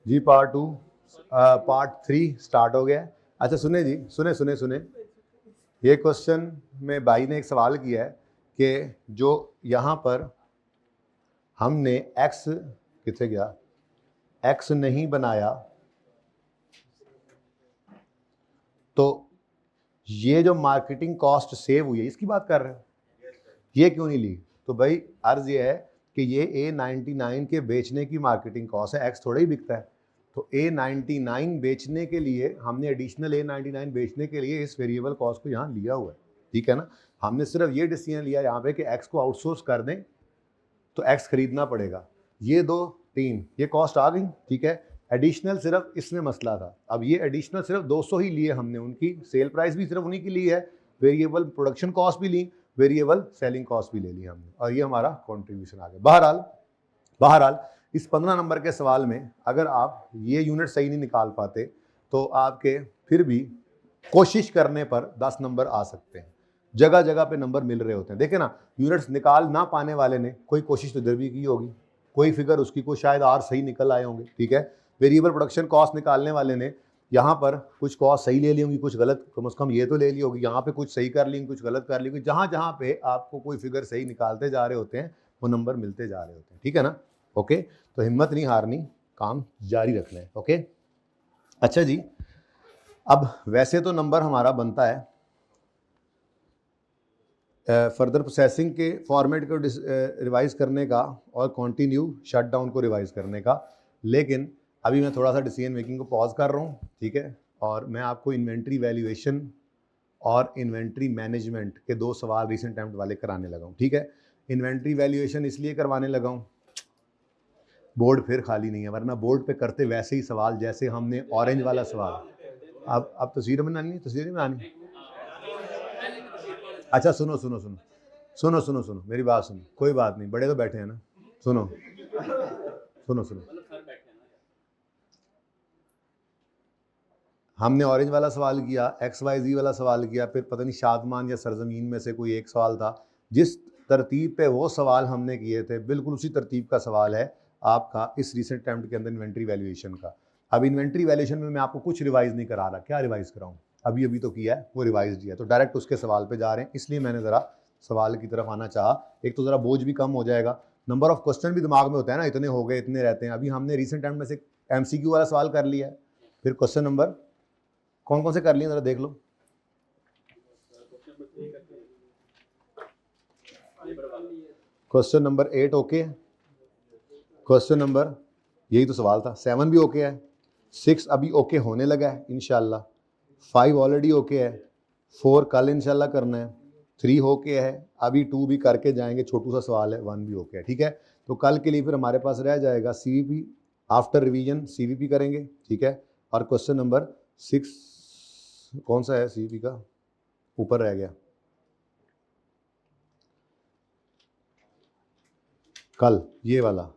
जी part 2 part 3 start हो गया है। अच्छा सुने जी, सुने सुने सुने, ये क्वेश्चन में भाई ने एक सवाल किया है कि जो यहाँ पर हमने x कितने गया, x नहीं बनाया तो ये जो मार्केटिंग कॉस्ट सेव हुई है इसकी बात कर रहे हो, ये क्यों नहीं ली? तो भाई अर्ज ये है कि ये A99 के बेचने की मार्केटिंग कॉस्ट है, x थोड़ा ही बिकता है। तो A99 बेचने के लिए हमने एडिशनल A99 बेचने के लिए इस वेरिएबल कॉस्ट को यहाँ लिया हुआ है, ठीक है ना। हमने सिर्फ ये डिसीजन लिया यहाँ पे कि x को आउटसोर्स कर दें तो x खरीदना पड़ेगा। ये 2 3 ये कॉस्ट आ गई, ठीक है। एडिशनल सिर्फ इसमें मसला था, अब ये एडिशनल सिर्फ 200 ही लिए हमने, उनकी सेल प्राइस भी सिर्फ उन्हीं की ली है, वेरिएबल प्रोडक्शन कॉस्ट भी ली, वेरिएबल सेलिंग कॉस्ट भी ले ली हमने, और ये हमारा कॉन्ट्रीब्यूशन आ गया। बहरहाल इस 15 नंबर के सवाल में अगर आप ये यूनिट सही नहीं निकाल पाते तो आपके फिर भी कोशिश करने पर 10 नंबर आ सकते हैं, जगह जगह पे नंबर मिल रहे होते हैं। देखे ना, यूनिट्स निकाल ना पाने वाले ने कोई कोशिश तो इधर भी की होगी, कोई फिगर उसकी को शायद आर सही निकल आए होंगे, ठीक है। वेरिएबल प्रोडक्शन कॉस्ट निकालने वाले ने यहाँ पर कुछ कॉस्ट सही ले ली होंगी, कुछ गलत, कम से कम ये तो ले ली होगी, यहाँ पे कुछ सही कर ली, कुछ गलत कर ली होगी। जहाँ जहाँ पे आपको कोई फिगर सही निकालते जा रहे होते हैं वो नंबर मिलते जा रहे होते हैं, ठीक है ना। ओके, तो हिम्मत नहीं हारनी, काम जारी रखना है। ओके, अच्छा जी, अब वैसे तो नंबर हमारा बनता है फर्दर प्रोसेसिंग के फॉर्मेट को रिवाइज करने का और कंटिन्यू शटडाउन को रिवाइज करने का, लेकिन अभी मैं थोड़ा सा डिसीजन मेकिंग को पॉज कर रहा हूँ, ठीक है। और मैं आपको इन्वेंट्री वैल्यूएशन और इन्वेंट्री मैनेजमेंट के 2 सवाल रिसेंट अटेम्प्ट वाले कराने लगा हूँ, ठीक है। इन्वेंट्री वैल्यूएशन इसलिए करवाने लगा हूँ, बोर्ड फिर खाली नहीं है, वरना बोर्ड पे करते वैसे ही सवाल जैसे हमने ऑरेंज वाला सवाल। अब तस्वीर बनानी, तस्वीर नहीं बनानी। अच्छा सुनो सुनो सुनो सुनो सुनो सुनो मेरी बात सुनो, कोई बात नहीं, बड़े तो बैठे हैं ना, सुनो सुनो सुनो, हमने ऑरेंज वाला सवाल किया, XYZ वाला सवाल किया, फिर पता नहीं शादमान या सरजमीन में से कोई एक सवाल था। जिस तरतीब पे वो सवाल हमने किए थे बिल्कुल उसी तरतीब का सवाल है आपका इस रिसेंट अटेम्प्ट के अंदर इन्वेंट्री वैल्यूएशन का। अब इन्वेंट्री वैल्यूएशन में मैं आपको कुछ रिवाइज नहीं करा रहा, क्या रिवाइज कराऊं, अभी अभी तो किया है, वो रिवाइज दिया, तो डायरेक्ट उसके सवाल पे जा रहे हैं, इसलिए मैंने ज़रा सवाल की तरफ आना चाहा। एक तो ज़रा बोझ भी कम हो जाएगा, नंबर ऑफ क्वेश्चन भी दिमाग में होता है ना, इतने हो गए इतने रहते हैं। अभी हमने रिसेंट अटेम्प्ट में से MCQ वाला सवाल कर लिया है, फिर क्वेश्चन नंबर कौन कौन से कर लिए जरा देख लो। क्वेश्चन नंबर 8 ओके है, क्वेश्चन नंबर, यही तो सवाल था, 7 भी ओके है, 6 अभी ओके होने लगा है इंशाल्लाह, 5 ऑलरेडी ओके है, 4 कल इंशाल्लाह करना है, 3 ओके है, अभी 2 भी करके जाएंगे, छोटू सा सवाल है, 1 भी ओके है, ठीक है। तो कल के लिए फिर हमारे पास रह जाएगा CVP, आफ्टर रिवीजन CVP करेंगे, ठीक है। और क्वेश्चन नंबर 6 कौन सा है CVP का, ऊपर रह गया, कल ये वाला,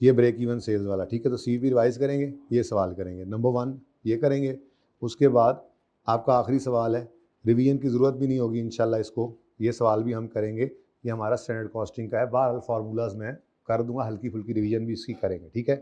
ये ब्रेक इवन सेल्स वाला, ठीक है। तो CVP रिवाइज करेंगे, ये सवाल करेंगे, नंबर 1 ये करेंगे। उसके बाद आपका आखिरी सवाल है, रिवीजन की ज़रूरत भी नहीं होगी इंशाल्लाह इसको, ये सवाल भी हम करेंगे, ये हमारा स्टैंडर्ड कॉस्टिंग का है, बहरहाल फार्मूलाज में कर दूंगा, हल्की फुल्की रिवीजन भी इसकी करेंगे, ठीक है।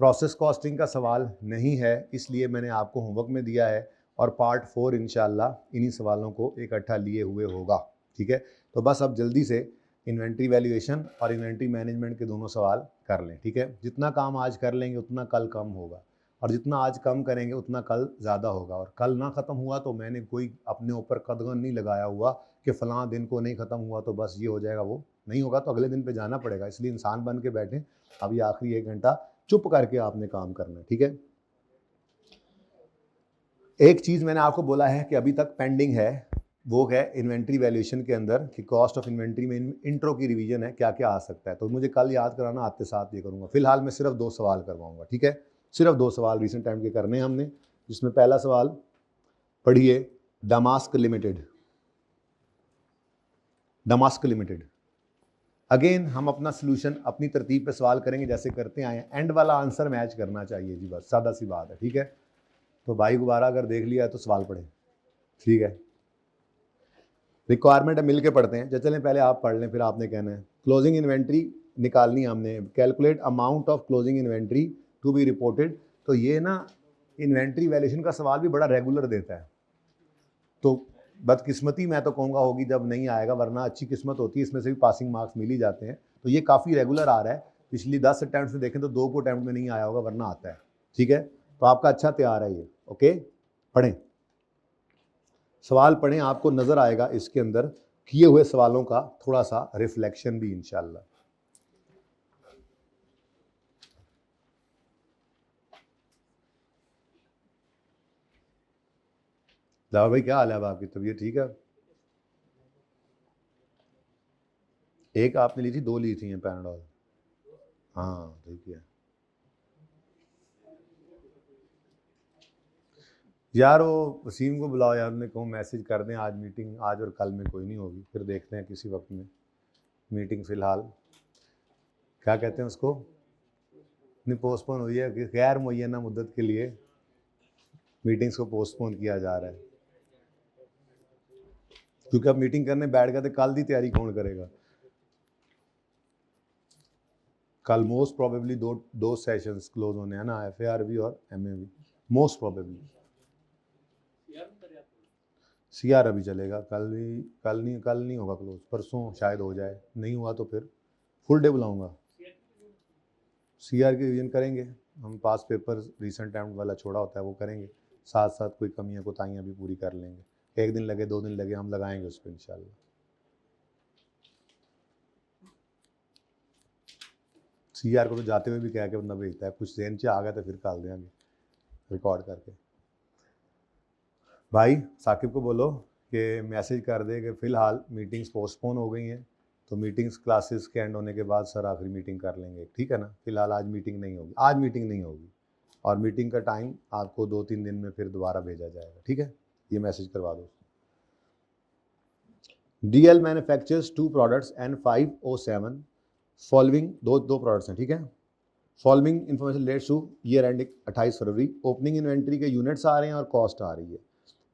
प्रोसेस कॉस्टिंग का सवाल नहीं है, इसलिए मैंने आपको होमवर्क में दिया है, और पार्ट 4 इंशाल्लाह इन्हीं सवालों को इकट्ठा लिए हुए होगा, ठीक है। तो बस अब जल्दी से इन्वेंट्री वैल्यूएशन और इन्वेंट्री मैनेजमेंट के दोनों सवाल कर लें, ठीक है। जितना काम आज कर लेंगे उतना कल कम होगा, और जितना आज कम करेंगे उतना कल ज़्यादा होगा। और कल ना ख़त्म हुआ तो मैंने कोई अपने ऊपर कदगन नहीं लगाया हुआ कि फ़लाँ दिन को नहीं ख़त्म हुआ तो बस ये हो जाएगा, वो नहीं होगा, तो अगले दिन पे जाना पड़ेगा। इसलिए इंसान बन के बैठें, अब ये आखिरी 1 घंटा चुप करके आपने काम करना है, ठीक है। एक चीज़ मैंने आपको बोला है कि अभी तक पेंडिंग है, वो है इन्वेंट्री वैल्यूएशन के अंदर कि कॉस्ट ऑफ इन्वेंट्री में इंट्रो की रिवीजन है, क्या क्या आ सकता है, तो मुझे कल याद कराना, आते साथ ये करूँगा। फिलहाल मैं सिर्फ 2 सवाल करवाऊँगा, ठीक है, सिर्फ 2 सवाल रिसेंट टाइम के करने हैं हमने, जिसमें पहला सवाल पढ़िए, damask limited, damask limited. Again हम अपना सोल्यूशन अपनी तरतीब पे सवाल करेंगे जैसे करते आए हैं, एंड वाला आंसर मैच करना चाहिए जी, बस सादा सी बात है, ठीक है। तो भाई दोबारा अगर देख लिया है तो सवाल पढ़ें, ठीक है। रिक्वायरमेंट है, मिल के पढ़ते हैं, चलें पहले आप पढ़ लें फिर आपने कहना है। क्लोजिंग इन्वेंट्री निकालनी है हमने, calculate amount of closing inventory to be reported. तो ये ना इन्वेंट्री वैल्यूएशन का सवाल भी बड़ा रेगुलर देता है, तो बदकिस्मती मैं तो कहूँगा होगी जब नहीं आएगा, वरना अच्छी किस्मत होती है, इसमें से भी पासिंग मार्क्स मिल ही जाते हैं। तो ये काफ़ी रेगुलर आ रहा है, पिछली 10 अटैम्प्ट में देखें तो 2 को अटैम्प्ट में नहीं आया होगा, वरना आता है। ठीक है, तो आपका अच्छा तैयार है ये। ओके, पढ़ें, सवाल पढ़ें, आपको नजर आएगा इसके अंदर किए हुए सवालों का थोड़ा सा रिफ्लेक्शन भी इंशाल्लाह। जावा भाई क्या हाल है अब आपकी, तबीयत ठीक है? एक आपने ली थी, 2 ली थी पैराडॉल? हाँ ठीक है यार, वो वसीम को बुलाओ यार, उन्हें कहूँ मैसेज कर दें आज मीटिंग आज और कल में कोई नहीं होगी, फिर देखते हैं किसी वक्त में मीटिंग। फ़िलहाल क्या कहते हैं उसको, नहीं पोस्टपोन हुई है, गैर मुअय्यना मुद्दत के लिए मीटिंग्स को पोस्टपोन किया जा रहा है, क्योंकि अब मीटिंग करने बैठ गए तो कल की तैयारी कौन करेगा। कल मोस्ट प्रोबेबली दो सेशंस क्लोज होने हैं ना, FARV और MAV, मोस्ट प्रोबेबली। CR अभी चलेगा, कल नहीं होगा क्लोज, परसों शायद हो जाए, नहीं हुआ तो फिर फुल डे बुलाऊंगा। CR की रिवीजन करेंगे हम, पास पेपर रिसेंट अटैम्प्ट वाला छोड़ा होता है वो करेंगे, साथ साथ कोई कमियां कोताहियां भी पूरी कर लेंगे। 1 दिन लगे 2 दिन लगे हम लगाएंगे उस पर इंशाल्लाह। CR को तो जाते हुए भी कह के बंदा भेजता है, कुछ जहन से आ गया तो फिर काल देंगे रिकॉर्ड करके। भाई साकिब को बोलो कि मैसेज कर दे कि फ़िलहाल मीटिंग्स पोस्टपोन हो गई हैं, तो मीटिंग्स क्लासेस के एंड होने के बाद सर आखिरी मीटिंग कर लेंगे, ठीक है ना। फ़िलहाल आज मीटिंग नहीं होगी, आज मीटिंग नहीं होगी, और मीटिंग का टाइम आपको 2-3 दिन में फिर दोबारा भेजा जाएगा, ठीक है। ये मैसेज करवा दो। DL manufactures 2 products N5O7 following, दो प्रोडक्ट्स हैं, ठीक है। Following information relates to year ending 28 February. Opening inventory के यूनिट्स आ रहे हैं और कॉस्ट आ रही है,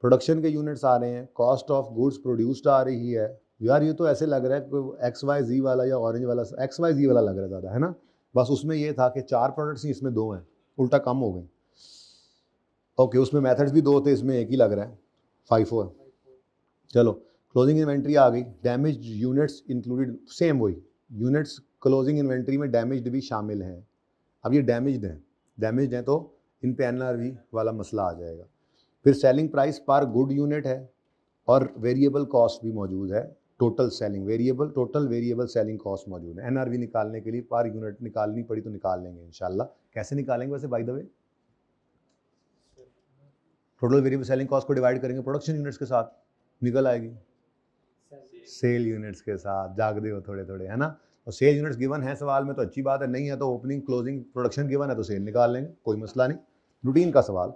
प्रोडक्शन के यूनिट्स आ रहे हैं, कॉस्ट ऑफ गुड्स प्रोड्यूस्ड आ रही है। यार ये तो ऐसे लग रहा है कि XYZ वाला या ऑरेंज वाला, XYZ वाला लग रहा है ज़्यादा, है ना। बस उसमें ये था कि 4 प्रोडक्ट्स ही, इसमें 2 हैं, उल्टा कम हो गई। ओके, उसमें मेथड्स भी 2 थे, इसमें एक ही लग रहा है, 5-4। चलो, क्लोजिंग इन्वेंट्री आ गई, डैमेज यूनिट्स इंक्लूडेड, सेम वही यूनिट्स क्लोजिंग इन्वेंट्री में डैमेज्ड भी शामिल हैं। अब ये डैमेज्ड हैं तो इन पे NRV वाला मसला आ जाएगा। फिर सेलिंग प्राइस पर गुड यूनिट है और वेरिएबल कॉस्ट भी मौजूद है, टोटल वेरिएबल सेलिंग कॉस्ट मौजूद है। NRV निकालने के लिए पर यूनिट निकालनी पड़ी तो निकाल लेंगे इंशाल्लाह। कैसे निकालेंगे वैसे by the way, total variable selling cost को डिवाइड करेंगे प्रोडक्शन यूनिट्स के साथ, निकल आएगी सेल यूनिट्स के साथ। जाग दे हो थोड़े थोड़े, है ना। और सेल यूनिट्स गिवन है सवाल में तो अच्छी बात है, नहीं है तो ओपनिंग क्लोजिंग प्रोडक्शन गिवन है तो सेल निकाल लेंगे, कोई मसला नहीं, रूटीन का सवाल।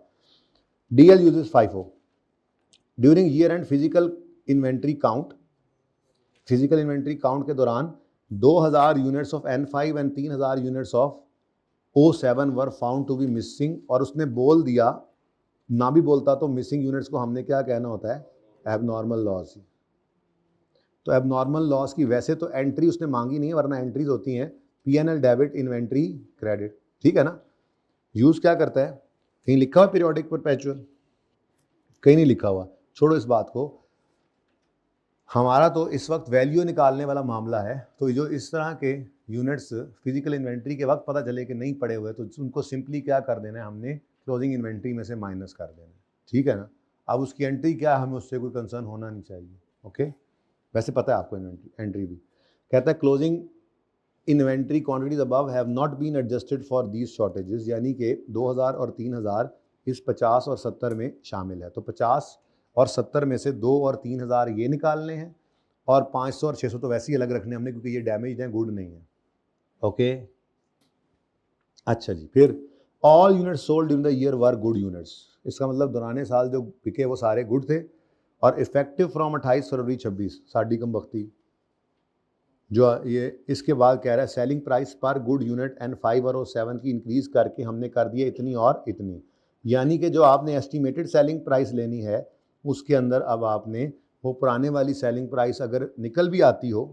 DL uses FIFO during year end physical inventory count के दौरान 2000 units of N5 and 3000 units of O7 were found to be missing. और उसने बोल दिया, ना भी बोलता तो मिसिंग यूनिट्स को हमने क्या कहना होता है, एबनॉर्मल लॉस। तो एबनॉर्मल लॉस की वैसे तो एंट्री उसने मांगी नहीं है, वरना एंट्रीज होती हैं P&L डेबिट, इन्वेंट्री क्रेडिट, ठीक है ना। यूज क्या करता है, कहीं लिखा हुआ पीरियोडिक परपेचुअल, कहीं नहीं लिखा हुआ, छोड़ो इस बात को। हमारा तो इस वक्त वैल्यू निकालने वाला मामला है, तो जो इस तरह के यूनिट्स फिजिकल इन्वेंट्री के वक्त पता चले कि नहीं पड़े हुए, तो उनको सिंपली क्या कर देना है, हमने क्लोजिंग इन्वेंट्री में से माइनस कर देना है, ठीक है ना। अब उसकी एंट्री क्या है, हमें उससे कोई कंसर्न होना नहीं चाहिए। ओके, वैसे पता है आपको एंट्री भी। कहता है closing inventory quantities above have not been adjusted for these shortages, यानी कि 2000 और 3000 इस 50 और 70 में शामिल है। तो 50 और 70 में से 2 और 3000 ये निकालने हैं, और 500 और 600 तो वैसे ही अलग रखने हमने, क्योंकि ये डैमेज हैं, गुड नहीं है। ओके, अच्छा जी। फिर all units sold during the year were good units, इसका मतलब दौरान साल जो बिके वो सारे गुड थे। और इफेक्टिव फ्रॉम 28 फरवरी 26, साड़ी कम बख्ती जो ये इसके बाद कह रहा है सेलिंग प्राइस पर गुड यूनिट N5 और O7 की इंक्रीज करके हमने कर दिया इतनी और इतनी, यानी कि जो आपने एस्टिमेटेड सेलिंग प्राइस लेनी है उसके अंदर अब आपने वो पुराने वाली सेलिंग प्राइस अगर निकल भी आती हो,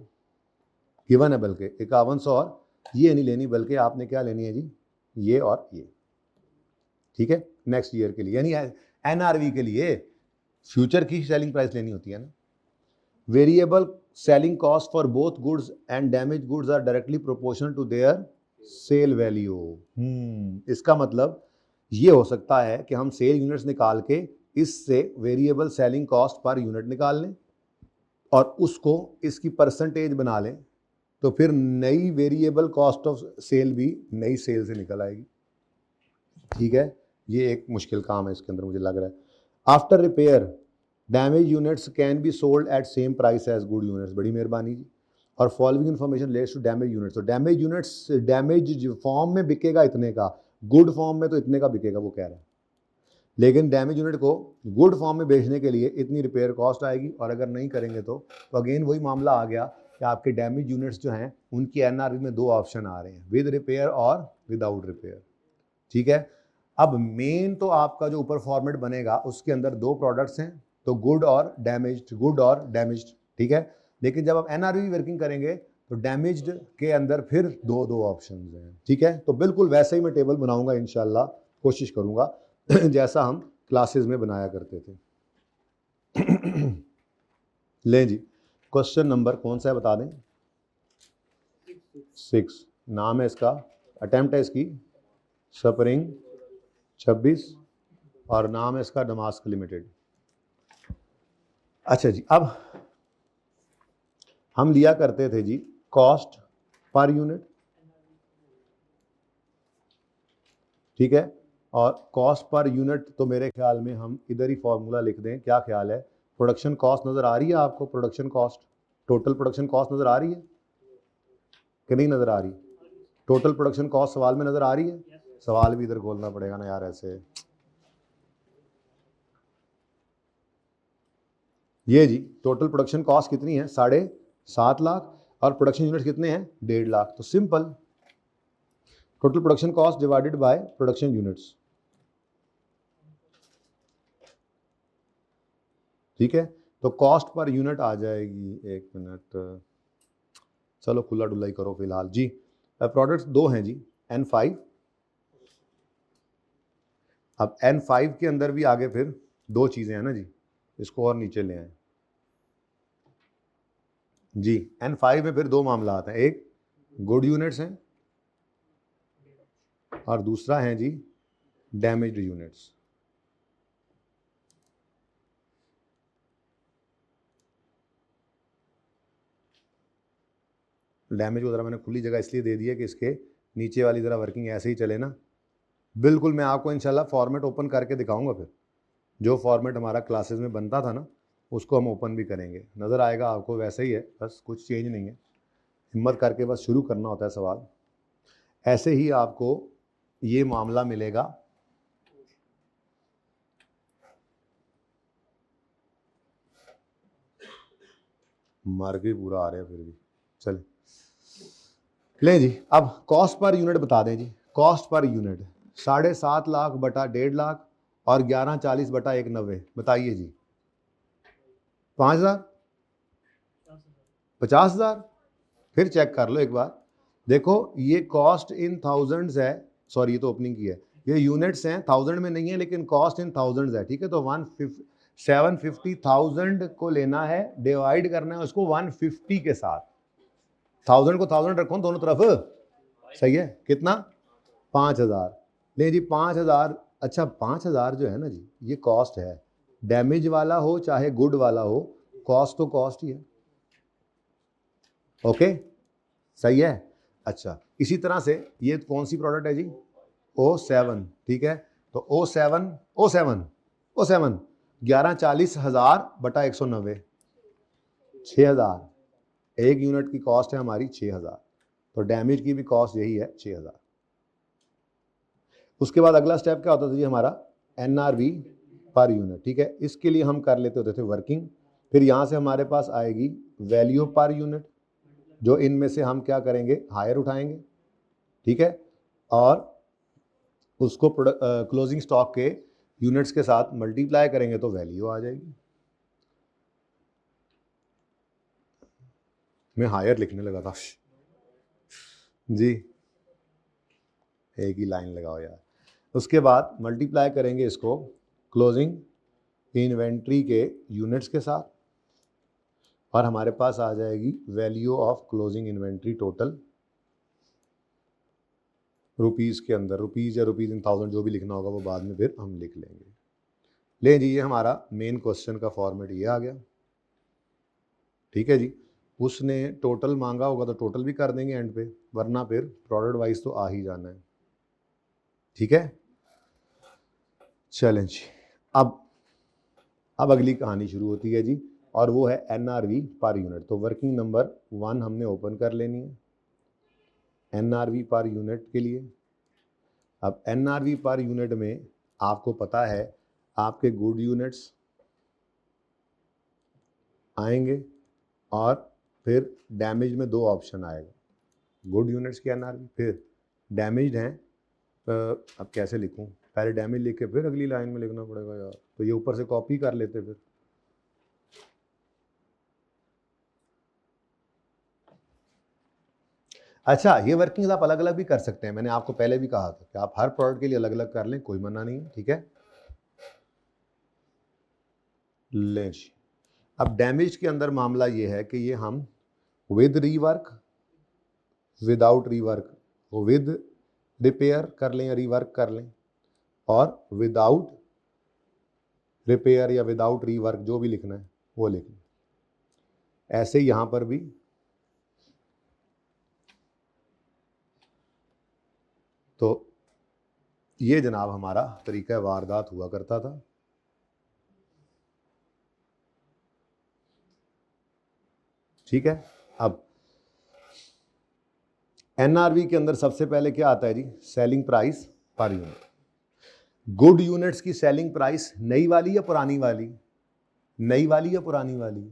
गिवन है बल्कि 5100, और ये नहीं लेनी, बल्कि आपने क्या लेनी है जी, ये और ये, ठीक है, नेक्स्ट ईयर के लिए, यानी एनआरवी के लिए फ्यूचर की सेलिंग प्राइस लेनी होती है ना। Variable selling cost for both goods and damage goods are directly proportional to their sale value. इसका मतलब ये हो सकता है कि हम सेल यूनिट्स निकाल के इससे variable selling cost per unit निकाल लें और उसको इसकी परसेंटेज बना लें, तो फिर नई वेरिएबल कॉस्ट ऑफ सेल भी नई सेल से निकल आएगी, ठीक है। ये एक मुश्किल काम है इसके अंदर मुझे लग रहा है। After repair damage units can be sold at same price as good units, बड़ी मेहरबानी जी। और following information relates to damage units, तो डैमेज यूनिट्स डैमेज फॉर्म में बिकेगा इतने का, गुड फॉर्म में तो इतने का बिकेगा वो कह रहा है, लेकिन डैमेज यूनिट को गुड फॉर्म में बेचने के लिए इतनी रिपेयर कॉस्ट आएगी, और अगर नहीं करेंगे तो अगेन वही मामला आ गया कि आपके डैमेज यूनिट्स जो हैं उनकी एनआरवी में दो ऑप्शन आ रहे हैं, विद रिपेयर और विदाउट रिपेयर, ठीक है। अब मेन तो आपका जो ऊपर फॉर्मेट बनेगा उसके अंदर दो प्रोडक्ट्स हैं, तो गुड और डैमेज्ड, ठीक है। लेकिन जब आप एनआरवी वर्किंग करेंगे तो डैमेज्ड के अंदर फिर दो दो ऑप्शंस हैं, ठीक है। तो बिल्कुल वैसे ही मैं टेबल बनाऊंगा इंशाल्लाह, कोशिश करूंगा जैसा हम क्लासेस में बनाया करते थे। लें जी, क्वेश्चन नंबर कौन सा है बता दें? 6। नाम है इसका, अटेम्प्ट है इसकी स्प्रिंग 26 और नाम है इसका डमास्क लिमिटेड। अच्छा जी, अब हम लिया करते थे जी कॉस्ट पर यूनिट, ठीक है। और कॉस्ट पर यूनिट तो मेरे ख्याल में हम इधर ही फॉर्मूला लिख दें, क्या ख्याल है? प्रोडक्शन कॉस्ट नज़र आ रही है आपको? Production cost, total production cost नज़र आ रही है कि नहीं नज़र आ रही? टोटल प्रोडक्शन कॉस्ट सवाल में नज़र आ रही है? सवाल भी इधर खोलना पड़ेगा ना यार ऐसे। ये जी टोटल प्रोडक्शन कॉस्ट कितनी है? 7.5 लाख, और प्रोडक्शन यूनिट्स कितने हैं? 1.5 लाख। तो simple, total production cost divided by production units, ठीक है। तो कॉस्ट पर यूनिट आ जाएगी, एक मिनट, चलो खुला डुल्ला ही करो फिलहाल जी। प्रोडक्ट्स दो हैं जी, N5। अब N5 के अंदर भी आगे फिर दो चीज़ें हैं ना जी, इसको और नीचे ले आए जी। N5 में फिर दो मामला आता है, एक गुड यूनिट्स हैं और दूसरा है जी डैमेज्ड यूनिट्स। डैमेज को ज़रा मैंने खुली जगह इसलिए दे दी है कि इसके नीचे वाली ज़रा वर्किंग ऐसे ही चले ना। बिल्कुल मैं आपको इंशाल्लाह फॉर्मेट ओपन करके दिखाऊंगा, फिर जो फॉर्मेट हमारा क्लासेस में बनता था ना उसको हम ओपन भी करेंगे, नज़र आएगा आपको वैसे ही है, बस कुछ चेंज नहीं है। हिम्मत करके बस शुरू करना होता है सवाल। ऐसे ही आपको ये मामला मिलेगा, मार्क भी पूरा आ रहा है फिर भी, चले ले जी। अब कॉस्ट पर यूनिट बता दें जी, कॉस्ट पर यूनिट 7.5 लाख बटा 1.5 लाख और 1140 बटा 190, बताइए जी। 5,000, 50,000। फिर चेक कर लो एक बार, देखो ये कॉस्ट इन थाउजेंड्स है, सॉरी ये तो ओपनिंग की है, ये यूनिट्स हैं, थाउजेंड में नहीं है लेकिन कॉस्ट इन थाउजेंड्स है, ठीक है। तो 750,000 को लेना है, डिवाइड करना है उसको 150 के साथ, 1000 को 1000 रखो दोनों तरफ, सही है। कितना? 5,000। ले जी 5,000। अच्छा 5,000 जो है ना जी, ये कॉस्ट है, डैमेज वाला हो चाहे गुड वाला हो, कॉस्ट तो कॉस्ट ही है, ओके सही है। अच्छा इसी तरह से ये कौन सी प्रोडक्ट है जी? O7, ठीक है। तो O7 1140,000 बटा 190, 6,000। एक यूनिट की कॉस्ट है हमारी 6,000, तो डैमेज की भी कॉस्ट यही है 6,000। उसके बाद अगला स्टेप क्या होता था जी हमारा? NRV पर यूनिट, ठीक है। इसके लिए हम कर लेते होते थे वर्किंग, फिर यहाँ से हमारे पास आएगी वैल्यू पर यूनिट, जो इनमें से हम क्या करेंगे? हायर उठाएंगे, ठीक है, और उसको क्लोजिंग स्टॉक के यूनिट्स के साथ मल्टीप्लाई करेंगे तो वैल्यू आ जाएगी। मैं हायर लिखने लगा था जी। एक ही लाइन लगाओ यार। उसके बाद मल्टीप्लाई करेंगे इसको क्लोजिंग इन्वेंट्री के यूनिट्स के साथ और हमारे पास आ जाएगी value of closing inventory total rupees के अंदर, रुपीज़ या रुपीज़ इन थाउजेंड जो भी लिखना होगा वो बाद में फिर हम लिख लेंगे। ले जी, ये हमारा मेन क्वेश्चन का फॉर्मेट ये आ गया। ठीक है जी, उसने टोटल मांगा होगा तो टोटल भी कर देंगे एंड पे, वरना फिर प्रोडक्ट वाइज तो आ ही जाना है। ठीक है, चलें जी। अब अगली कहानी शुरू होती है जी, और वो है एनआरवी पर यूनिट। तो वर्किंग नंबर 1 हमने ओपन कर लेनी है एनआरवी पर यूनिट के लिए। अब एनआरवी पर यूनिट में आपको पता है आपके गुड यूनिट्स आएंगे और फिर डैमेज में 2 ऑप्शन आएगा, गुड यूनिट्स की एनआरवी, फिर डैमेज्ड हैं। अब कैसे लिखूं, पहले डैमेज लिख के फिर अगली लाइन में लिखना पड़ेगा यार, तो ये ऊपर से कॉपी कर लेते फिर। अच्छा, ये वर्किंग आप अलग अलग भी कर सकते हैं, मैंने आपको पहले भी कहा था कि आप हर प्रोडक्ट के लिए अलग अलग कर लें, कोई मना नहीं है। ठीक है, लें जी। अब डैमेज के अंदर मामला ये है कि ये हम with rework, without rework, with repair कर लें या रीवर्क कर लें, और विदाउट रिपेयर या विदाउट रीवर्क जो भी लिखना है वो लिख लें। ऐसे ही यहां पर भी तो ये जनाब हमारा तरीका वारदात हुआ करता था। ठीक है, अब एनआरवी के अंदर सबसे पहले क्या आता है जी, selling price per unit. Good units की सेलिंग प्राइस नई वाली या पुरानी वाली, नई वाली या पुरानी वाली,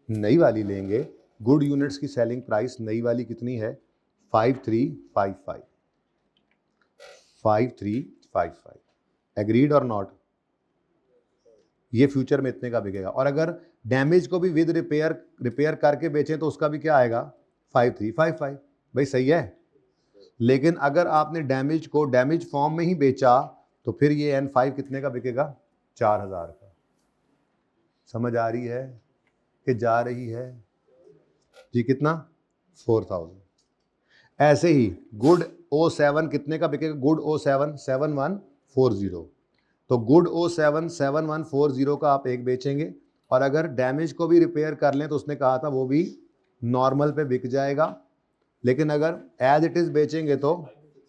नई वाली लेंगे। गुड यूनिट्स की सेलिंग प्राइस नई वाली कितनी है, 5355, 5355। एग्रीड और नॉट, ये फ्यूचर में इतने का बिकेगा। और अगर डैमेज को भी विद रिपेयर करके बेचें तो उसका भी क्या आएगा, 5355। भाई सही है, लेकिन अगर आपने डैमेज को डैमेज फॉर्म में ही बेचा तो फिर ये N5 कितने का बिकेगा, 4000 का। समझ आ रही है कि जा रही है जी, कितना, 4000। ऐसे ही गुड O7 कितने का बिकेगा, गुड O7 7140। तो गुड O7 7140 का आप एक बेचेंगे, और अगर डैमेज को भी रिपेयर कर लें तो उसने कहा था वो भी नॉर्मल पे बिक जाएगा, लेकिन अगर एज इट इज बेचेंगे तो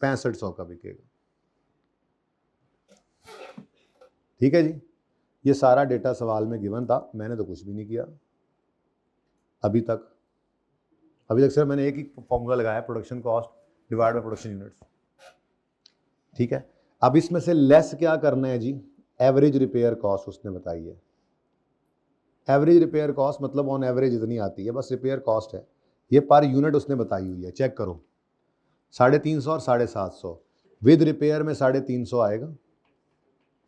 6500 का बिकेगा। ठीक है जी, ये सारा डेटा सवाल में गिवन था, मैंने तो कुछ भी नहीं किया अभी तक सिर्फ मैंने एक ही फॉर्मूला लगाया, production cost divide by production units. ठीक है, अब इसमें से लेस क्या करना है जी, एवरेज रिपेयर कॉस्ट उसने बताई है। एवरेज रिपेयर कॉस्ट मतलब ऑन एवरेज इतनी आती है, बस रिपेयर कॉस्ट है, ये पर यूनिट उसने बताई हुई है। चेक करो, 350 और 750, विद रिपेयर में 350 आएगा,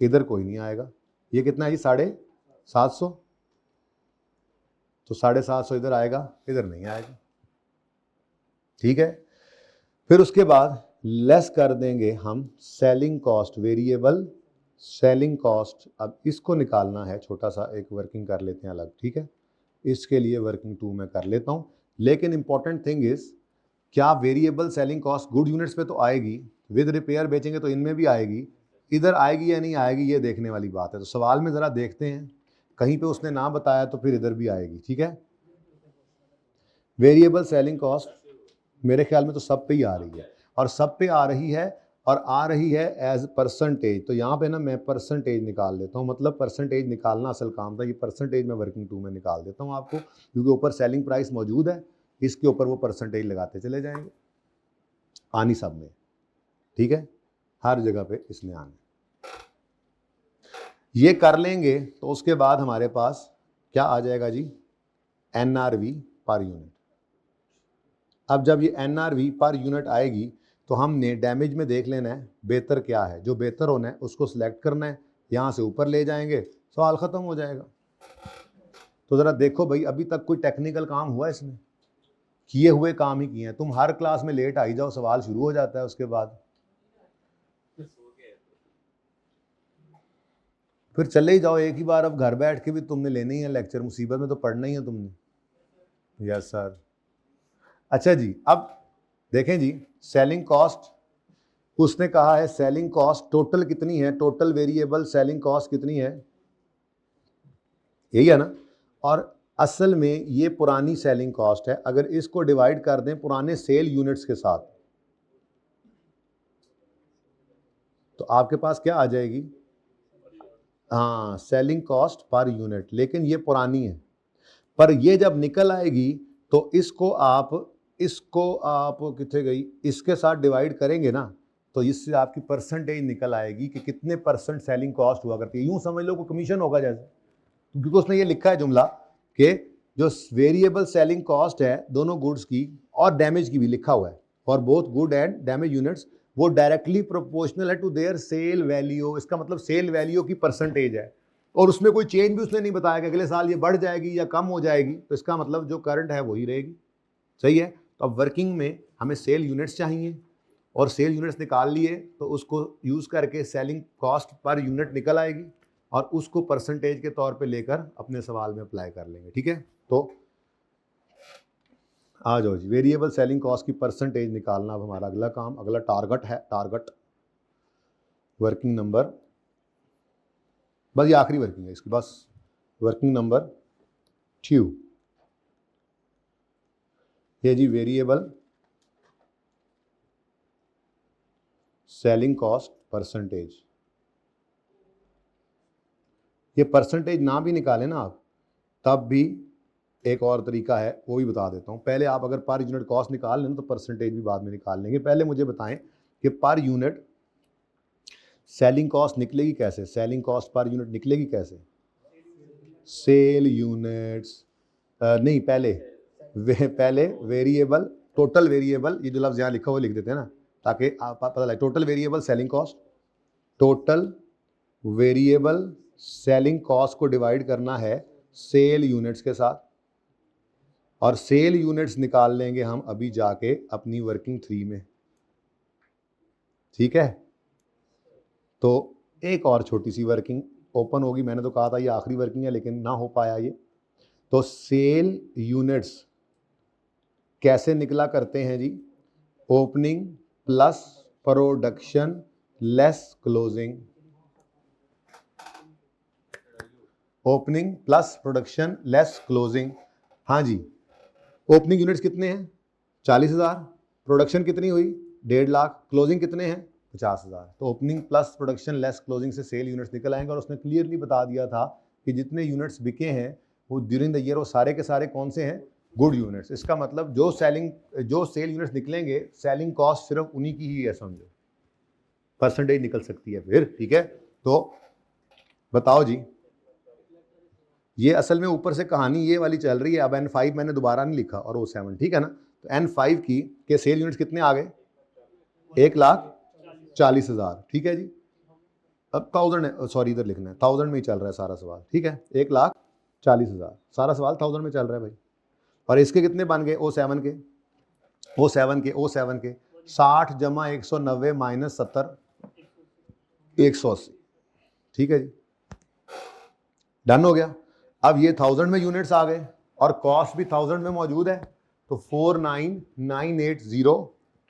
इधर कोई नहीं आएगा। ये कितना है जी, 750, तो 750 इधर आएगा, इधर नहीं आएगा। ठीक है, फिर उसके बाद लेस कर देंगे हम selling cost, variable selling cost. अब इसको निकालना है, छोटा सा एक वर्किंग कर लेते हैं अलग। ठीक है, इसके लिए वर्किंग 2 में कर लेता हूं, लेकिन इंपॉर्टेंट थिंग इज, क्या variable selling cost good units पे तो आएगी, विद रिपेयर बेचेंगे तो इनमें भी आएगी, इधर आएगी या नहीं आएगी ये देखने वाली बात है। तो सवाल में जरा देखते हैं, कहीं पे उसने ना बताया तो फिर इधर भी आएगी। ठीक है, वेरिएबल सेलिंग कॉस्ट मेरे ख्याल में तो सब पे ही आ रही है, और सब पे आ रही है, और आ रही है एज परसेंटेज। तो यहाँ पे ना मैं परसेंटेज निकाल देता हूँ, मतलब परसेंटेज निकालना असल काम था, ये परसेंटेज मैं वर्किंग 2 में निकाल देता हूँ आपको, क्योंकि ऊपर सेलिंग प्राइस मौजूद है, इसके ऊपर वो परसेंटेज लगाते चले जाएंगे, आनी सब में। ठीक है, हर जगह पे इसने आना, ये कर लेंगे तो उसके बाद हमारे पास क्या आ जाएगा जी, एनआरवी पर यूनिट। अब जब ये एनआरवी पर यूनिट आएगी तो हमने डैमेज में देख लेना है बेहतर क्या है, जो बेहतर होना है उसको सिलेक्ट करना है, यहाँ से ऊपर ले जाएंगे, सवाल ख़त्म हो जाएगा। तो ज़रा देखो भाई, अभी तक कोई टेक्निकल काम हुआ इसमें, किए हुए काम ही किए हैं। तुम हर क्लास में लेट आई जाओ, सवाल शुरू हो जाता है उसके बाद। फिर चले ही जाओ एक ही बार, अब घर बैठ के भी तुमने लेने ही है लेक्चर, मुसीबत में तो पढ़ना ही है तुमने। Yes sir. अच्छा जी, अब देखें जी, सेलिंग कॉस्ट उसने कहा है सेलिंग कॉस्ट टोटल कितनी है, टोटल वेरिएबल सेलिंग कॉस्ट कितनी है, यही है ना। और असल में ये पुरानी सेलिंग कॉस्ट है, अगर इसको डिवाइड कर दें पुराने सेल यूनिट्स के साथ तो आपके पास क्या आ जाएगी, हाँ सेलिंग कॉस्ट पर यूनिट, लेकिन ये पुरानी है। पर ये जब निकल आएगी तो इसको आप कितने गई, इसके साथ डिवाइड करेंगे ना तो इससे आपकी परसेंटेज निकल आएगी कि कितने परसेंट सेलिंग कॉस्ट हुआ करती है। यूं समझ लो कोई कमीशन होगा जैसे, क्योंकि उसने ये लिखा है जुमला कि जो वेरिएबल सेलिंग कॉस्ट है दोनों गुड्स की और डैमेज की भी लिखा हुआ है, for both good and damage units, वो डायरेक्टली प्रोपोर्शनल है टू देयर सेल वैल्यू। इसका मतलब सेल वैल्यू की परसेंटेज है, और उसमें कोई चेंज भी उसने नहीं बताया कि अगले साल ये बढ़ जाएगी या कम हो जाएगी, तो इसका मतलब जो करंट है वही रहेगी। सही है। तो अब वर्किंग में हमें सेल यूनिट्स चाहिए, और सेल यूनिट्स निकाल लिए तो उसको यूज़ करके सेलिंग कॉस्ट पर यूनिट निकल आएगी, और उसको परसेंटेज के तौर पे लेकर अपने सवाल में अप्लाई कर लेंगे। ठीक है, तो आ जाओ जी, वेरिएबल सेलिंग कॉस्ट की परसेंटेज निकालना अब हमारा अगला काम, अगला टारगेट है। टारगेट वर्किंग नंबर, बस ये आखिरी वर्किंग है इसकी, बस वर्किंग नंबर 2, ये जी वेरिएबल सेलिंग कॉस्ट परसेंटेज। ये परसेंटेज ना भी निकालें ना आप तब भी एक और तरीका है, वो भी बता देता हूँ। पहले आप अगर पर यूनिट कॉस्ट निकाल लें तो परसेंटेज भी बाद में निकाल लेंगे। पहले मुझे बताएं कि पर यूनिट सेलिंग कॉस्ट निकलेगी कैसे, सेलिंग कॉस्ट पर यूनिट निकलेगी कैसे, सेल यूनिट्स नहीं, पहले वेरिएबल, टोटल वेरिएबल, ये जो लफ्ज़ यहाँ लिखा हुआ लिख देते हैं ना ताकि आप पता लगे, total variable selling cost, total variable selling cost को डिवाइड करना है सेल यूनिट्स के साथ, और सेल यूनिट्स निकाल लेंगे हम अभी जाके अपनी वर्किंग 3 में। ठीक है, तो एक और छोटी सी वर्किंग ओपन होगी, मैंने तो कहा था ये आखिरी वर्किंग है लेकिन ना हो पाया ये। तो सेल यूनिट्स कैसे निकला करते हैं जी, opening plus production less closing, opening plus production less closing. हाँ जी, ओपनिंग यूनिट्स कितने हैं 40,000, प्रोडक्शन कितनी हुई 1.5 लाख, क्लोजिंग कितने हैं 50,000। तो opening plus production less closing से सेल यूनिट्स निकल आएंगे, और उसने क्लियरली बता दिया था कि जितने यूनिट्स बिके हैं वो ड्यूरिंग द ईयर वो सारे के सारे कौन से हैं, गुड यूनिट्स। इसका मतलब जो सेल यूनिट्स निकलेंगे सेलिंग कॉस्ट सिर्फ उन्हीं की ही है, समझो परसेंटेज निकल सकती है फिर। ठीक है, तो बताओ जी, ये असल में ऊपर से कहानी ये वाली चल रही है। अब N5 मैंने दोबारा नहीं लिखा और O7, ठीक है ना। तो N5 की के सेल यूनिट्स कितने आ गए, 1,40,000। ठीक है जी, अब 1000, सॉरी इधर लिखना है 1000 में ही चल रहा है सारा सवाल। ठीक है, 1,40,000 सारा सवाल 1000 में चल रहा है भाई। और इसके कितने बन गए O7 के 60 जमा 190 माइनस 70 180। ठीक है जी, डन हो गया। अब ये 1000 में यूनिट्स आ गए और कॉस्ट भी 1000 में मौजूद है, तो 49980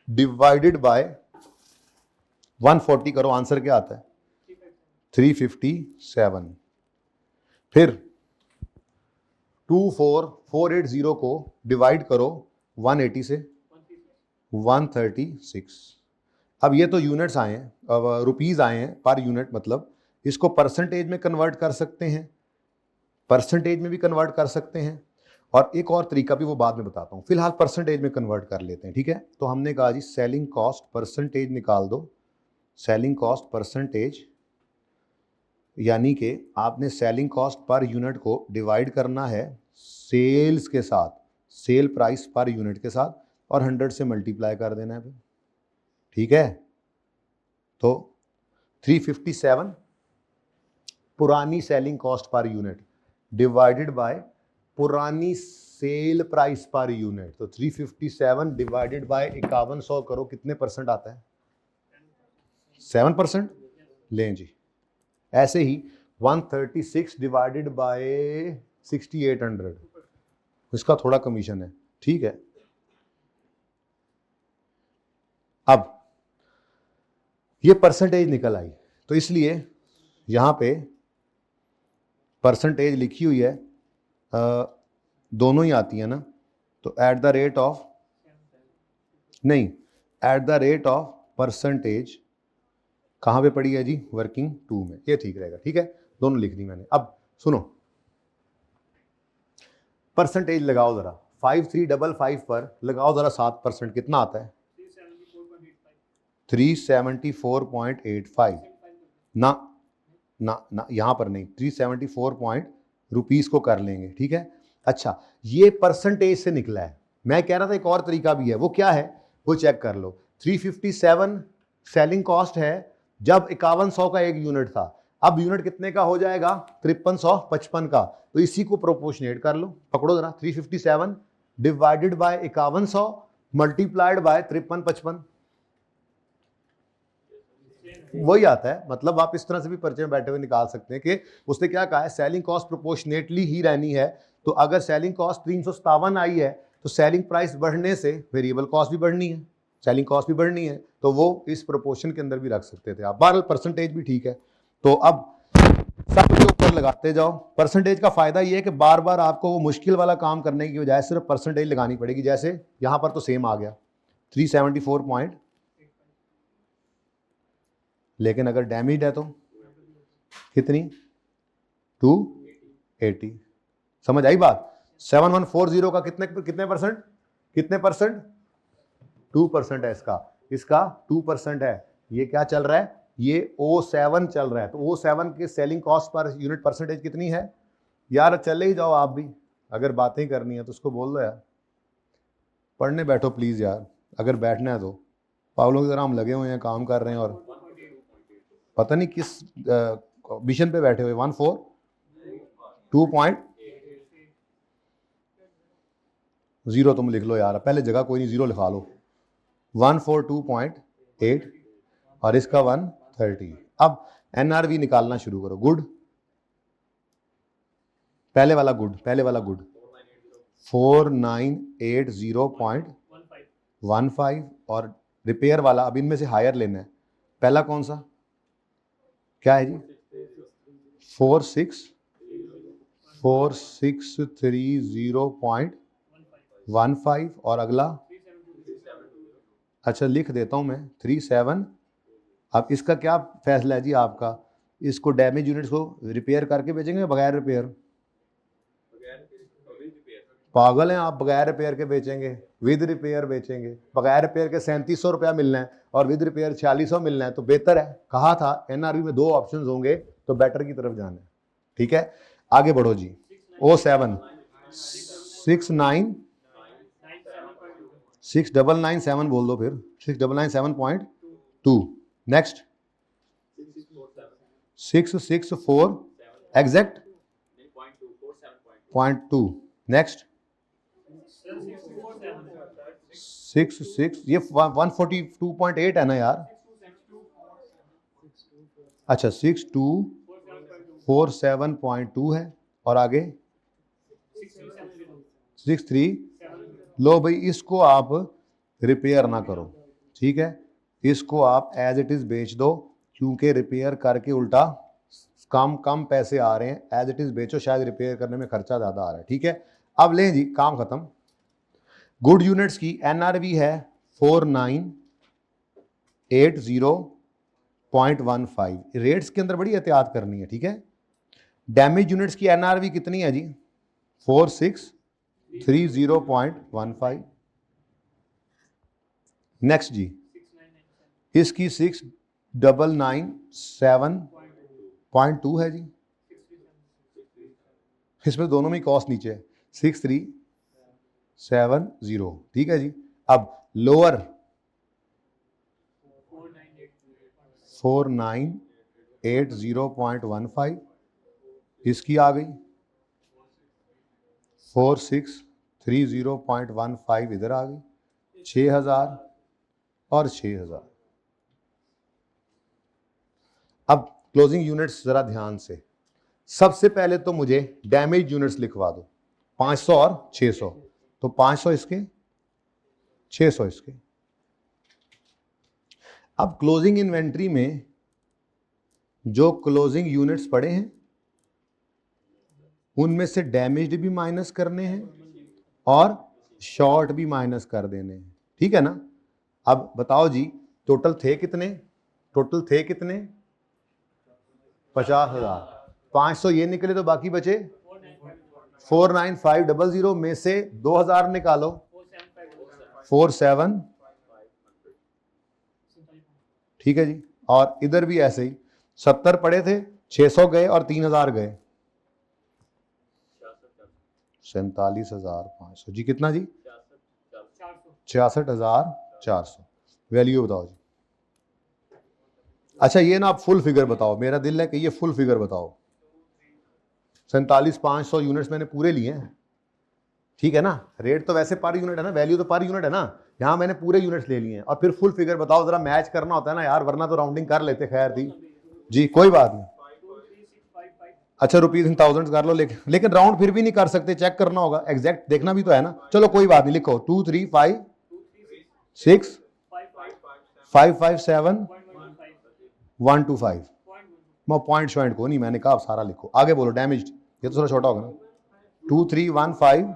डिवाइडेड बाय 140 करो, आंसर क्या आता है 357। फिर 24480 को डिवाइड करो 180 से 136। अब ये तो यूनिट्स आए हैं, अब रुपीज़ आए हैं पर यूनिट, मतलब इसको परसेंटेज में कन्वर्ट कर सकते हैं, परसेंटेज में भी कन्वर्ट कर सकते हैं, और एक और तरीका भी वो बाद में बताता हूँ। फिलहाल परसेंटेज में कन्वर्ट कर लेते हैं। ठीक है, तो हमने कहा जी सेलिंग कॉस्ट परसेंटेज निकाल दो, सेलिंग कॉस्ट परसेंटेज, यानी कि आपने सेलिंग कॉस्ट पर यूनिट को डिवाइड करना है सेल्स के साथ, सेल प्राइस पर यूनिट के साथ, और 100 से मल्टीप्लाई कर देना है फिर। ठीक है, तो 357 पुरानी selling cost per unit divided by पुरानी सेल प्राइस पर यूनिट, तो 357 डिवाइडेड बाय 5100 करो, कितने परसेंट आता है 7%। लें जी, ऐसे ही 136 डिवाइडेड बाय 6800, इसका थोड़ा कमीशन है, ठीक है। अब ये परसेंटेज निकल आई, तो इसलिए यहां पे परसेंटेज लिखी हुई है, दोनों ही आती है ना, तो एट द रेट ऑफ, नहीं, at the rate of percentage कहां पे पड़ी है जी, वर्किंग 2 में, ये ठीक रहेगा, ठीक है, दोनों लिख दी मैंने। अब सुनो, परसेंटेज लगाओ जरा, 5355 पर लगाओ जरा 7%, कितना आता है? 374.85। ना ना ना, यहां पर नहीं, 374 रुपीस को कर लेंगे, ठीक है। अच्छा, ये परसेंटेज से निकला है। मैं कह रहा था एक और तरीका भी है, वो क्या है वो चेक कर लो। 357 सेलिंग कॉस्ट है जब 5100 का एक यूनिट था, अब यूनिट कितने का हो जाएगा? 5355 का, तो इसी को प्रोपोर्शनेट कर लो, पकड़ो जरा, 357 डिवाइडेड बाय 5100 मल्टीप्लाइड बाय 5355, वही आता है। मतलब आप इस तरह से भी परिचय में बैठे हुए निकाल सकते हैं कि उसने क्या कहा है, सेलिंग कॉस्ट प्रोपोर्शनेटली ही रहनी है। तो अगर सेलिंग कॉस्ट 357 आई है तो सेलिंग प्राइस बढ़ने से वेरिएबल कॉस्ट भी बढ़नी है, सेलिंग कॉस्ट भी बढ़नी है, तो वो इस प्रोपोर्शन के अंदर भी रख सकते थे आप। बहरहाल परसेंटेज भी ठीक है। तो अब सब के ऊपर लगाते जाओ। परसेंटेज का फायदा ये है कि बार बार आपको वो मुश्किल वाला काम करने की बजाय सिर्फ परसेंटेज लगानी पड़ेगी। जैसे यहां पर तो सेम आ गया 374 लेकिन अगर डैमेज है तो कितनी? 280। समझ आई बात? 7140 का कितने परसेंट? 2% है इसका 2% है। ये क्या चल रहा है? ये O7 चल रहा है। तो O7 के selling cost per unit percentage कितनी है? यार चले ही जाओ आप भी, अगर बातें करनी है तो उसको बोल दो यार, पढ़ने बैठो प्लीज यार, अगर बैठना है तो। पागलों की तरह हम लगे हुए हैं, काम कर रहे हैं और पता नहीं किस मिशन पे बैठे हुए। 142.0 तुम लिख लो यार, पहले जगह कोई नहीं, 0 लिखा लो। 142.8 और इसका 130। अब NRV निकालना शुरू करो। गुड, पहले वाला गुड 4980.15 और रिपेयर वाला, अब इनमें से हायर लेना है। पहला कौन सा क्या है जी? 4630.15 और अगला, अच्छा लिख देता हूं मैं 37। अब इसका क्या फैसला है जी आपका? इसको डैमेज यूनिट्स को रिपेयर करके बेचेंगे या बगैर रिपेयर? पागल हैं आप? बगैर रिपेयर के बेचेंगे, विद रिपेयर बेचेंगे। बगैर रिपेयर के 3700 रुपया मिलना है और विद रिपेयर 4600 मिलना है, तो बेहतर है। कहा था NRV में 2 ऑप्शंस होंगे, तो बेटर की तरफ जाना है, ठीक है। आगे बढ़ो जी। O7 6997 बोल दो फिर, 6997.2। Next 664 exact 0.2। नेक्स्ट 66, ये 142.8 है ना यार? अच्छा 6247.2 है और आगे 63। लो भाई, इसको आप रिपेयर ना करो, ठीक है, इसको आप एज इट इज बेच दो, क्योंकि रिपेयर करके उल्टा कम पैसे आ रहे हैं। एज इट इज बेचो, शायद रिपेयर करने में खर्चा ज्यादा आ रहा है, ठीक है। अब लें जी, काम खत्म। गुड यूनिट्स की NRV है 4980.15। रेट्स के अंदर बड़ी एहतियात करनी है, ठीक है। डैमेज यूनिट्स की NRV कितनी है जी? 4630.15। नेक्स्ट जी, इसकी 6997.2 है जी। इसमें दोनों में कॉस्ट नीचे है, 6370, ठीक है जी। अब लोअर 4980.15, इसकी आ गई 4630.15 इधर आ गई, 6000 और 6000। अब क्लोजिंग यूनिट्स जरा ध्यान से, सबसे पहले तो मुझे डैमेज यूनिट्स लिखवा दो, 500 और 600, तो 500 इसके, 600 इसके। अब क्लोजिंग इन्वेंट्री में जो क्लोजिंग यूनिट्स पड़े हैं उनमें से डैमेज्ड भी माइनस करने हैं और शॉर्ट भी माइनस कर देने हैं, ठीक है ना। अब बताओ जी, टोटल थे कितने, टोटल थे कितने, 50,000। 500 ये निकले तो बाकी बचे 49500 में से 2000 निकालो, 47, ठीक है जी। और इधर भी ऐसे ही 70 पड़े थे, 600 गए और 3000 गए, 47,500 जी। कितना जी, 66,400। वैल्यू बताओ जी। अच्छा ये ना आप फुल फिगर बताओ, मेरा दिल है कि ये फुल फिगर बताओ। 47,500 यूनिट्स मैंने पूरे लिए हैं, ठीक है ना। रेट तो वैसे पर यूनिट है ना, वैल्यू तो पर यूनिट है ना, यहाँ मैंने पूरे यूनिट्स ले लिए हैं। और फिर फुल फिगर बताओ, जरा मैच करना होता है ना यार, वरना तो राउंडिंग कर लेते, खैर थी जी, कोई बात नहीं। अच्छा रुपीज इन थाउजेंड कर लो, लेकिन राउंड फिर भी नहीं कर सकते, चेक करना होगा, एग्जैक्ट देखना भी तो है ना। चलो कोई बात नहीं, लिखो 2 3 5 6 5 5 7 1 2 5। मैं पॉइंट शॉइंट को नहीं, मैंने कहा आप सारा लिखो। आगे बोलो डैमेज, ये तो थोड़ा छोटा होगा ना। 2 3 1 5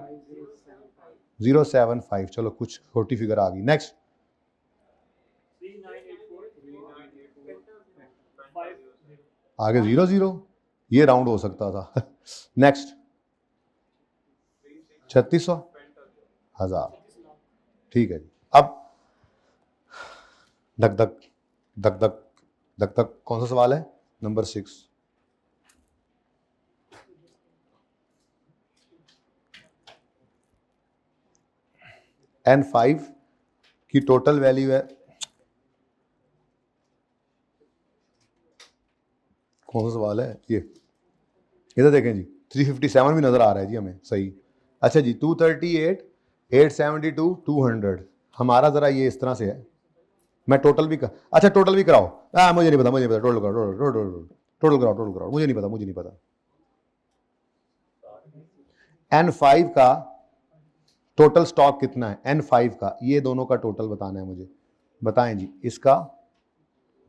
0 7 5। चलो कुछ छोटी फिगर आ गई। नेक्स्ट 3984 आगे 0 0, ये राउंड हो सकता था। नेक्स्ट 3600 1000, ठीक है जी। अब धक धक धक धक धक धक, कौन सा सवाल है, नंबर 6। N5 की टोटल वैल्यू है, कौन सा सवाल है ये, इधर देखें जी, 357 भी नजर आ रहा है जी हमें, सही। अच्छा जी 238 872 200, हमारा जरा ये इस तरह से है, मैं टोटल भी अच्छा टोटल भी कराओ, मुझे नहीं पता, मुझे नहीं पता, टोटल कराओ, टोटल कराओ, टोटल कराओ, मुझे नहीं पता, मुझे नहीं पता। N5 का टोटल स्टॉक कितना है, N5 का, ये दोनों का टोटल बताना है मुझे, बताएं जी। इसका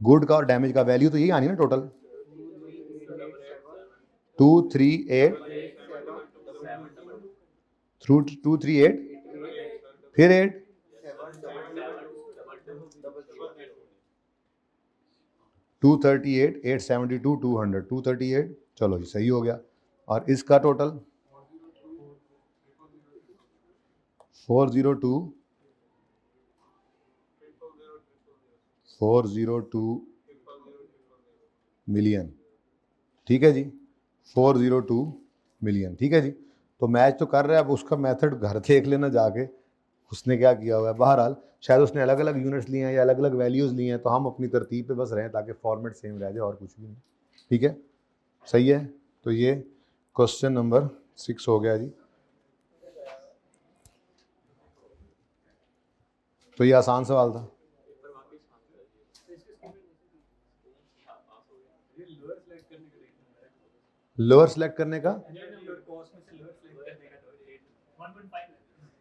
गुड का और डैमेज का वैल्यू तो यही आनी ना टोटल, 238 थ्रू 238 फिर 8 238 872 200 238, चलो जी सही हो गया। और इसका टोटल 402 मिलियन, ठीक है जी, 402 मिलियन, ठीक है जी। तो मैच तो कर रहा है, अब उसका मेथड घर देख लेना जाके, उसने क्या किया हुआ है। बहरहाल शायद उसने अलग अलग यूनिट्स लिए हैं या अलग अलग वैल्यूज़ लिए हैं, तो हम अपनी तरतीब पे बस रहें ताकि फॉर्मेट सेम रह जाए और कुछ भी नहीं, ठीक है, सही है। तो ये क्वेश्चन नंबर 6 हो गया जी। तो ये आसान सवाल था। लोअर सेलेक्ट करने का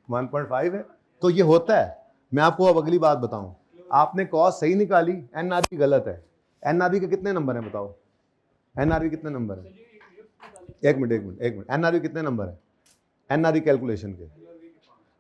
1.5 है, तो ये होता है। मैं आपको अब अगली बात बताऊं, आपने कॉस्ट सही निकाली, एनआरवी गलत है। एनआरवी के कितने नंबर है बताओ, एनआरवी कितने नंबर है, एक मिनट, एनआरवी कितने नंबर है, एनआरवी कैलकुलेशन के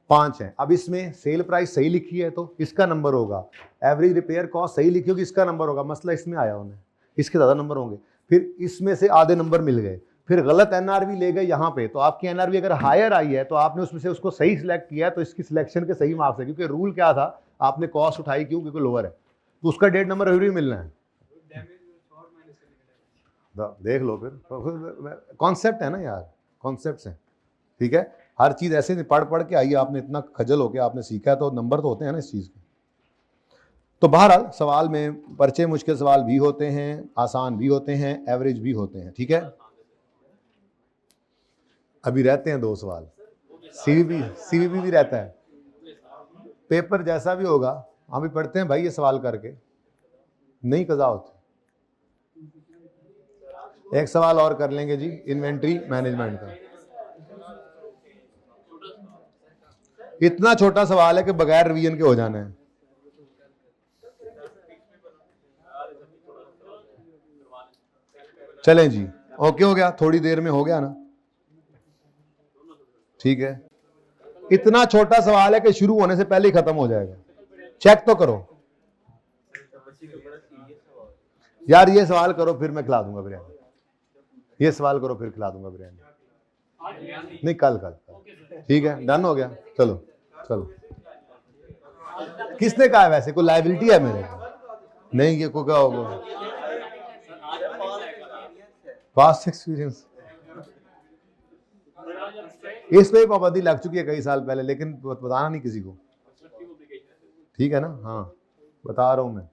5 हैं। अब इसमें सेल प्राइस सही लिखी है तो इसका नंबर होगा, एवरेज रिपेयर कॉस्ट सही लिखी होगी, इसका नंबर होगा। मसला इसमें आया उन्हें, इसके ज़्यादा नंबर होंगे, फिर इसमें से आधे नंबर मिल गए, फिर गलत एनआरवी ले गए यहाँ पे, तो आपकी एनआरवी अगर हायर आई है तो आपने उसमें से उसको सही सिलेक्ट किया, तो इसकी सिलेक्शन के सही मार्क्स है। क्योंकि रूल क्या था, आपने कॉस्ट उठाई क्यों, क्योंकि लोअर है, तो उसका डेट नंबर अभी भी मिलना है। देख लो फिर, कॉन्सेप्ट है ना यार, कॉन्सेप्ट है, ठीक है। हर चीज़ ऐसे नहीं पढ़ पढ़ के आई, आपने इतना खजल होके आपने सीखा है, तो नंबर तो होते हैं ना इस चीज़ के। तो बहरहाल सवाल में पर्चे मुश्किल सवाल भी होते हैं, आसान भी होते हैं, एवरेज भी होते हैं, ठीक है। अभी रहते हैं 2 सवाल, सीवीबी भी रहता है, पेपर जैसा भी होगा हम भी पढ़ते हैं भाई, ये सवाल करके नहीं कज़ा होती। एक सवाल और कर लेंगे जी इन्वेंट्री मैनेजमेंट का। इतना छोटा सवाल है कि बगैर रिवीजन के हो जाना है। चलें जी, ओके हो गया, थोड़ी देर में हो गया ना, ठीक है। इतना छोटा सवाल है कि शुरू होने से पहले ही खत्म हो जाएगा। चेक तो करो यार, ये सवाल करो फिर मैं खिला दूंगा बिरयानी। ये सवाल करो फिर खिला दूंगा बिरयानी। नहीं, कल कल कल। ठीक है, डन हो गया। चलो चलो। किसने कहा है वैसे? कोई लायबिलिटी है मेरे को? नहीं, ये को क्या होगा? Past experience. इस पे पाबंदी लग चुकी है कई साल पहले, लेकिन बताना नहीं किसी को, ठीक है ना? हाँ, बता रहा हूं मैं।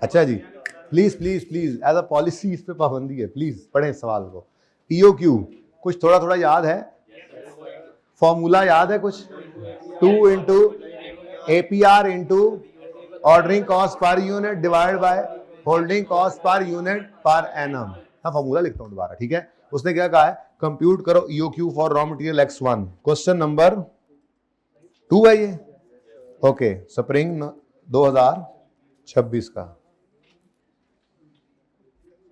अच्छा जी, please please please as a policy इस पे पाबंदी है। प्लीज पढ़ें सवाल को। ईओक्यू कुछ थोड़ा थोड़ा याद है? फॉर्मूला याद है कुछ? 2 into APR into ordering cost per unit divide by holding cost per unit per annum. हाँ, फॉर्मूला लिखता हूं दोबारा, ठीक है। उसने क्या कहा है? कंप्यूट करो EOQ for raw material X1। Question number 2 है ये। ओके, स्प्रिंग 2026 का।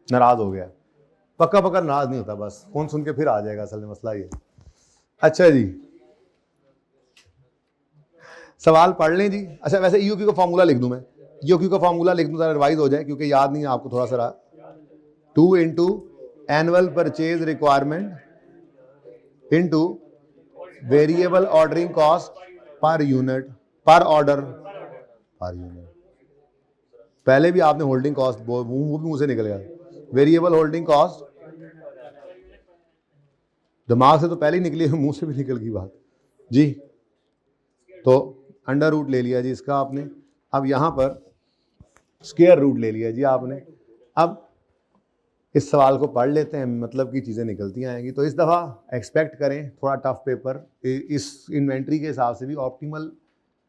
नाराज हो गया? पक्का पक्का नाराज नहीं होता, बस फोन सुन के फिर आ जाएगा, असल में मसला ये। अच्छा जी, सवाल पढ़ लें जी। अच्छा, वैसे ईओक्यू का फॉर्मूला लिख दूं मैं? ईओक्यू का फॉर्मूला लिख दूं, रिवाइज हो जाए, क्योंकि याद नहीं है आपको थोड़ा सा। 2 into annual purchase requirement into variable ordering cost per unit पर ऑर्डर पर यूनिट। पहले भी आपने होल्डिंग कॉस्ट, वो भी मुंह से निकल गया। वेरिएबल होल्डिंग कॉस्ट, दिमाग से तो पहले ही निकली, मुंह से भी निकल गई बात जी। तो अंडर रूट ले लिया जी इसका आपने। अब यहां पर स्क्वायर रूट ले लिया जी आपने। अब इस सवाल को पढ़ लेते हैं, मतलब की चीज़ें निकलती आएंगी। तो इस दफ़ा एक्सपेक्ट करें थोड़ा टफ पेपर। इस इन्वेंट्री के हिसाब से भी ऑप्टिमल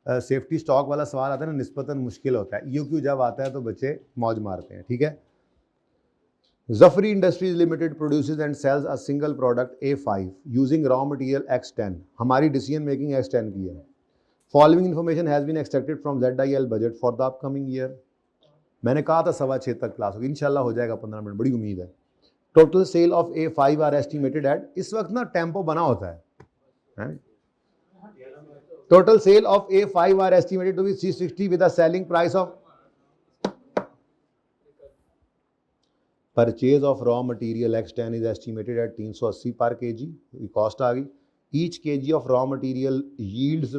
सेफ्टी स्टॉक वाला सवाल आता है ना, निस्बतन मुश्किल होता है। ईओक्यू जब आता है तो बच्चे मौज मारते हैं, ठीक है। Zafri Industries Limited produces and sells a single product A5 using raw material X10। हमारी डिसीजन मेकिंग X10 की है। Following information has been extracted from ZIL budget for the upcoming year। मैंने कहा था 6:15 तक क्लास होगी, इंशाल्लाह हो जाएगा 15 मिनट, बड़ी उम्मीद है। Total sale of A5 are estimated at, इस वक्त ना टेम्पो बना होता है। Total sale of A5 are estimated to be 360 with a selling price of, purchase of raw material X10 is estimated at 380 per kg, cost आ गई। Each kg of raw material yields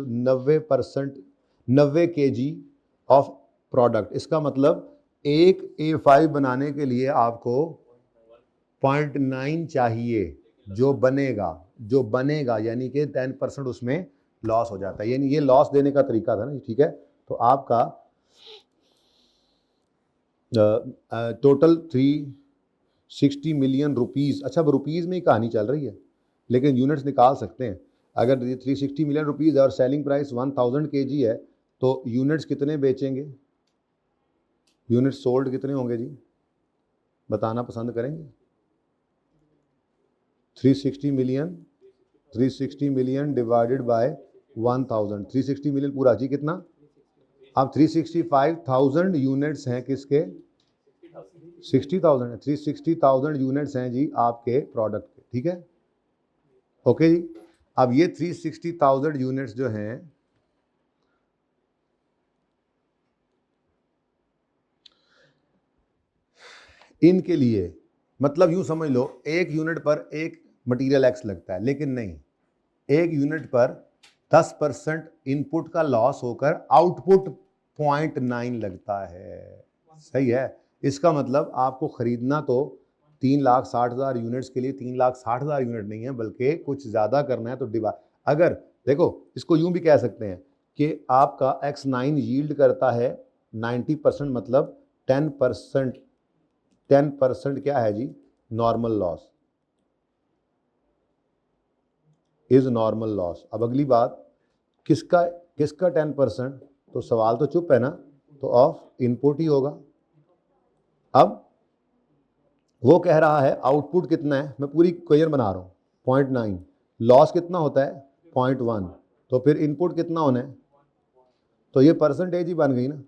90 kg of product. इसका मतलब एक A5 बनाने के लिए आपको 0.9 चाहिए, जो बनेगा यानी कि 10% उसमें लॉस हो जाता है। यानी ये लॉस देने का तरीका था ना, ठीक है। तो आपका टोटल 360 मिलियन रुपीज़। अच्छा, अब रुपीज़ में ही कहानी चल रही है, लेकिन यूनिट्स निकाल सकते हैं। अगर 360 मिलियन रुपीज़ है और सेलिंग प्राइस 1000 केजी है, तो यूनिट्स कितने बेचेंगे? यूनिट्स सोल्ड कितने होंगे जी, बताना पसंद करेंगे? 360 मिलियन डिवाइडेड बाय 1000। 360 मिलियन पूरा जी कितना? अब 365,000 यूनिट्स हैं किसके? 60,000 है। 360,000 यूनिट्स हैं जी आपके प्रोडक्ट के, ठीक है। ओके जी। अब ये 360,000 यूनिट्स जो हैं, इनके लिए मतलब यूं समझ लो, एक यूनिट पर एक मटेरियल एक्स लगता है, लेकिन नहीं, एक यूनिट पर 10% इनपुट का लॉस होकर आउटपुट 0.9 लगता है। सही है। इसका मतलब आपको खरीदना तो 3,60,000 यूनिट्स के लिए 3,60,000 यूनिट नहीं है, बल्कि कुछ ज़्यादा करना है। तो अगर देखो, इसको यूं भी कह सकते हैं कि आपका X9 यील्ड करता है 90%, मतलब 10% क्या है जी? Normal loss is normal loss. अब अगली बात, किसका 10%? तो सवाल तो चुप है ना, तो ऑफ इनपुट ही होगा। अब वो कह रहा है आउटपुट कितना है, मैं पूरी इक्वेशन बना रहा हूँ, 0.9, लॉस कितना होता है 0.1, तो फिर इनपुट कितना होना है, तो ये परसेंटेज ही बन गई ना,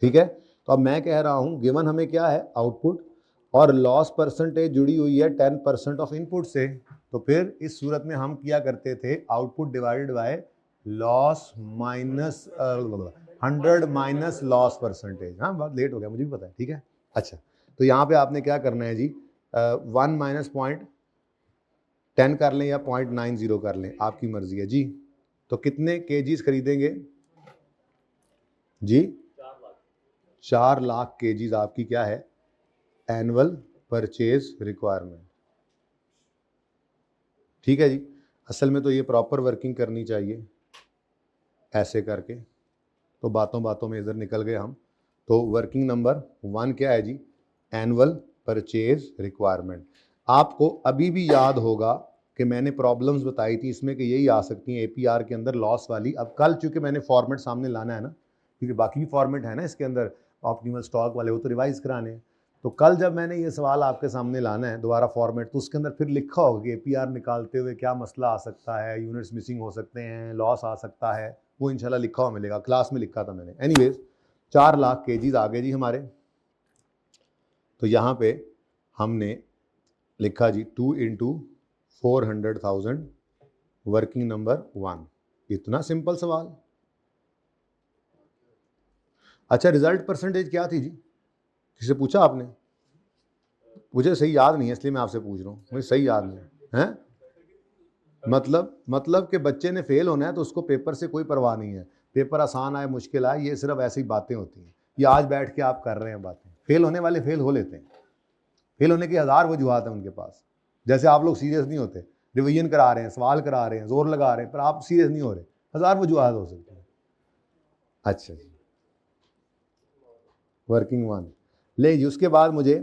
ठीक है। तो अब मैं कह रहा हूँ गिवन हमें क्या है आउटपुट, और लॉस परसेंटेज जुड़ी हुई है 10% ऑफ इनपुट से, तो फिर इस सूरत में हम किया करते थे output divided by loss minus 100 minus loss percentage. हाँ बहुत लेट हो गया, मुझे भी पता है, ठीक है। अच्छा, तो यहाँ पे आपने क्या करना है जी, 1 माइनस 0.10 कर लें या 0.90 कर लें, आपकी मर्जी है जी। तो कितने केजीज खरीदेंगे जी, 4 लाख केजीज आपकी क्या है एनुअल परचेज रिक्वायरमेंट, ठीक है जी। असल में तो ये प्रॉपर वर्किंग करनी चाहिए ऐसे करके, तो बातों बातों में इधर निकल गए हम। तो वर्किंग नंबर 1 क्या है जी, एनुअल परचेज रिक्वायरमेंट। आपको अभी भी याद होगा कि मैंने प्रॉब्लम्स बताई थी इसमें कि यही आ सकती हैं एपीआर के अंदर लॉस वाली। अब कल चूंकि मैंने फॉर्मेट सामने लाना है ना, क्योंकि बाकी भी फॉर्मेट है ना इसके अंदर ऑप्टिमल स्टॉक वाले, वो तो रिवाइज कराने हैं। तो कल जब मैंने ये सवाल आपके सामने लाना है दोबारा फॉर्मेट, तो उसके अंदर फिर लिखा होगा कि एपीआर निकालते हुए क्या मसला आ सकता है, यूनिट्स मिसिंग हो सकते हैं, लॉस आ सकता है, वो इंशाल्लाह लिखा हुआ मिलेगा, क्लास में लिखा था मैंने। एनीवेज 4 लाख केजीज आ गए जी हमारे। तो यहाँ पे हमने लिखा जी 2 इंटू 400,000 वर्किंग नंबर 1। इतना सिंपल सवाल। अच्छा, रिजल्ट परसेंटेज क्या थी जी, किससे पूछा आपने? मुझे सही याद नहीं है इसलिए मैं आपसे पूछ रहा हूँ, मुझे सही याद नहीं है। मतलब कि बच्चे ने फेल होना है तो उसको पेपर से कोई परवाह नहीं है, पेपर आसान आए मुश्किल आए, ये सिर्फ ऐसी बातें होती हैं। ये आज बैठ के आप कर रहे हैं बातें, फेल होने वाले फेल हो लेते हैं, फेल होने की 1000 वजूहत है उनके पास। जैसे आप लोग सीरियस नहीं होते, रिवीजन करा रहे हैं, सवाल करा रहे हैं, जोर लगा रहे हैं, पर आप सीरियस नहीं हो रहे, 1000 वजूहत हो सकती है। अच्छा जी, वर्किंग 1 ले जी। उसके बाद मुझे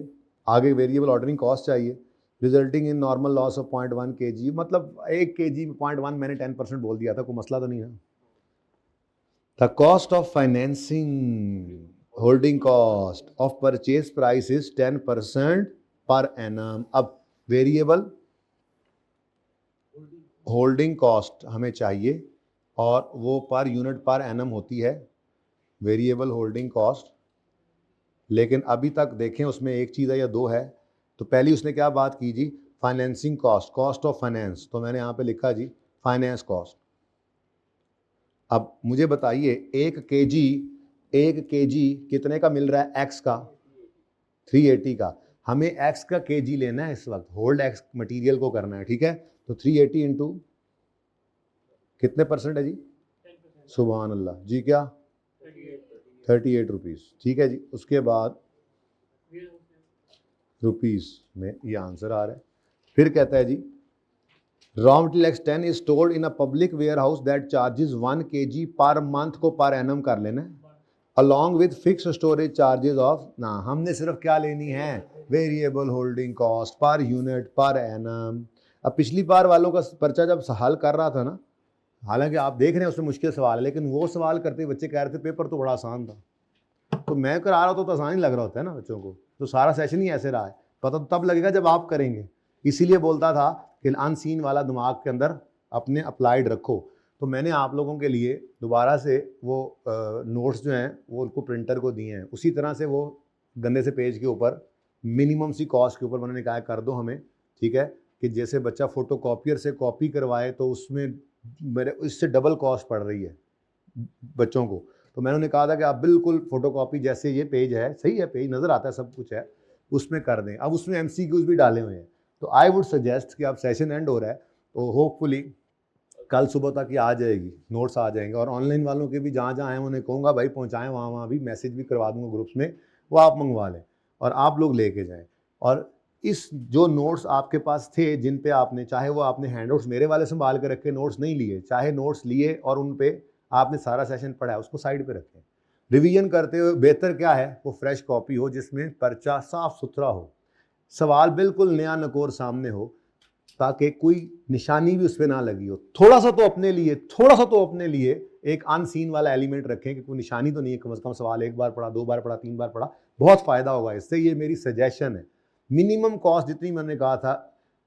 आगे वेरिएबल ऑर्डरिंग कॉस्ट चाहिए, resulting in normal loss of 0.1 kg, मतलब 1 kg में 0.1 मैंने 10% बोल दिया था, कोई मसला तो नहीं है। The cost of financing holding cost of purchase price is 10% पर एनम। अब वेरिएबल होल्डिंग कॉस्ट हमें चाहिए और वो पर यूनिट पर एनम होती है वेरिएबल होल्डिंग कॉस्ट। लेकिन अभी तक देखें उसमें एक चीज़ है या दो है। तो पहली उसने क्या बात की जी, financing cost, cost of finance, तो मैंने यहाँ पे लिखा जी फाइनेंस कॉस्ट। अब मुझे बताइए 1 केजी कितने का मिल रहा है, एक्स का 380 का। हमें एक्स का केजी लेना है इस वक्त, होल्ड एक्स मटेरियल को करना है, ठीक है। तो 380 इंटू कितने परसेंट है जी, सुभान अल्लाह जी, क्या 38 रुपीज़, ठीक है जी। उसके बाद रुपीज़ में ये आंसर आ रहा है। फिर कहता है जी raw material X 10 is stored in a public warehouse that charges 1 kg per month, को पर एनम कर लेना है, along with fix storage charges of ना, हमने सिर्फ क्या लेनी है variable holding cost per unit per annum. अब पिछली बार वालों का पर्चा जब हल कर रहा था ना, हालांकि आप देख रहे हैं उसमें मुश्किल सवाल है, लेकिन वो सवाल करते बच्चे कह रहे थे पेपर तो बड़ा आसान था, तो मैं करा रहा तो आसान ही लग रहा होता है ना बच्चों को, तो सारा सेशन ही ऐसे रहा है। पता तो तब लगेगा जब आप करेंगे, इसीलिए बोलता था कि अनसीन वाला दिमाग के अंदर अपने अप्लाइड रखो। तो मैंने आप लोगों के लिए दोबारा से वो नोट्स जो हैं वो उनको प्रिंटर को दिए हैं, उसी तरह से वो गंदे से पेज के ऊपर मिनिमम सी कॉस्ट के ऊपर मैंने कहा कर दो हमें, ठीक है। कि जैसे बच्चा फोटोकॉपियर से कॉपी करवाए तो उसमें मेरे इससे डबल कॉस्ट पड़ रही है बच्चों को। तो मैंने उन्हें कहा था कि आप बिल्कुल फोटोकॉपी जैसे ये पेज है, सही है पेज नज़र आता है सब कुछ है, उसमें कर दें। अब उसमें MCQs भी डाले हुए हैं, तो आई वुड सजेस्ट कि आप सेशन एंड हो रहा है तो होपफुली कल सुबह तक ये आ जाएगी, नोट्स आ जाएंगे। और ऑनलाइन वालों के भी जहाँ जहाँ हैं उन्हें कहूँगा भाई पहुँचाएँ, वहाँ वहाँ भी मैसेज भी करवा दूँगा ग्रुप्स में, वो आप मंगवा लें और आप लोग लेके जाएँ। और इस जो नोट्स आपके पास थे जिन पे आपने, चाहे वो आपने हैंडआउट्स मेरे वाले संभाल के रखे, नोट्स नहीं लिए, चाहे नोट्स लिए और उन पे आपने सारा सेशन पढ़ा है, उसको साइड पे रखें। रिवीजन करते हुए बेहतर क्या है वो फ्रेश कॉपी हो जिसमें पर्चा साफ सुथरा हो, सवाल बिल्कुल नया नकोर सामने हो, ताकि कोई निशानी भी उस पर ना लगी हो। थोड़ा सा तो अपने लिए एक अनसीन वाला एलिमेंट रखें कि कोई निशानी तो नहीं है, कम से कम सवाल 1 बार पढ़ा, 2 बार पढ़ा, 3 बार पढ़ा, बहुत फायदा होगा इससे, ये मेरी सजेशन है। मिनिमम कॉस्ट जितनी मैंने कहा था,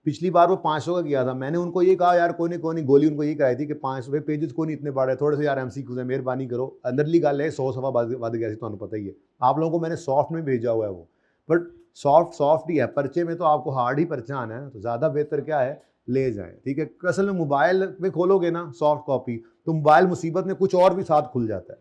पिछली बार वो 500 का किया था, मैंने उनको ये कहा यार कोई नहीं गोली उनको ये कराई थी कि 500 पेजेस को नहीं इतने बड़े, थोड़े से यार MCQ है, मेहरबानी करो। अंदरली गल है 100 सवा बद गया, तो पता ही है। आप लोगों को मैंने सॉफ्ट में भेजा हुआ है वो, बट सॉफ्ट ही है, पर्चे में तो आपको हार्ड ही पर्चा आना है, तो ज़्यादा बेहतर क्या है ले जाएं, ठीक है। असल में मोबाइल में खोलोगे ना सॉफ्ट कॉपी, तो मोबाइल मुसीबत में कुछ और भी साथ खुल जाता है,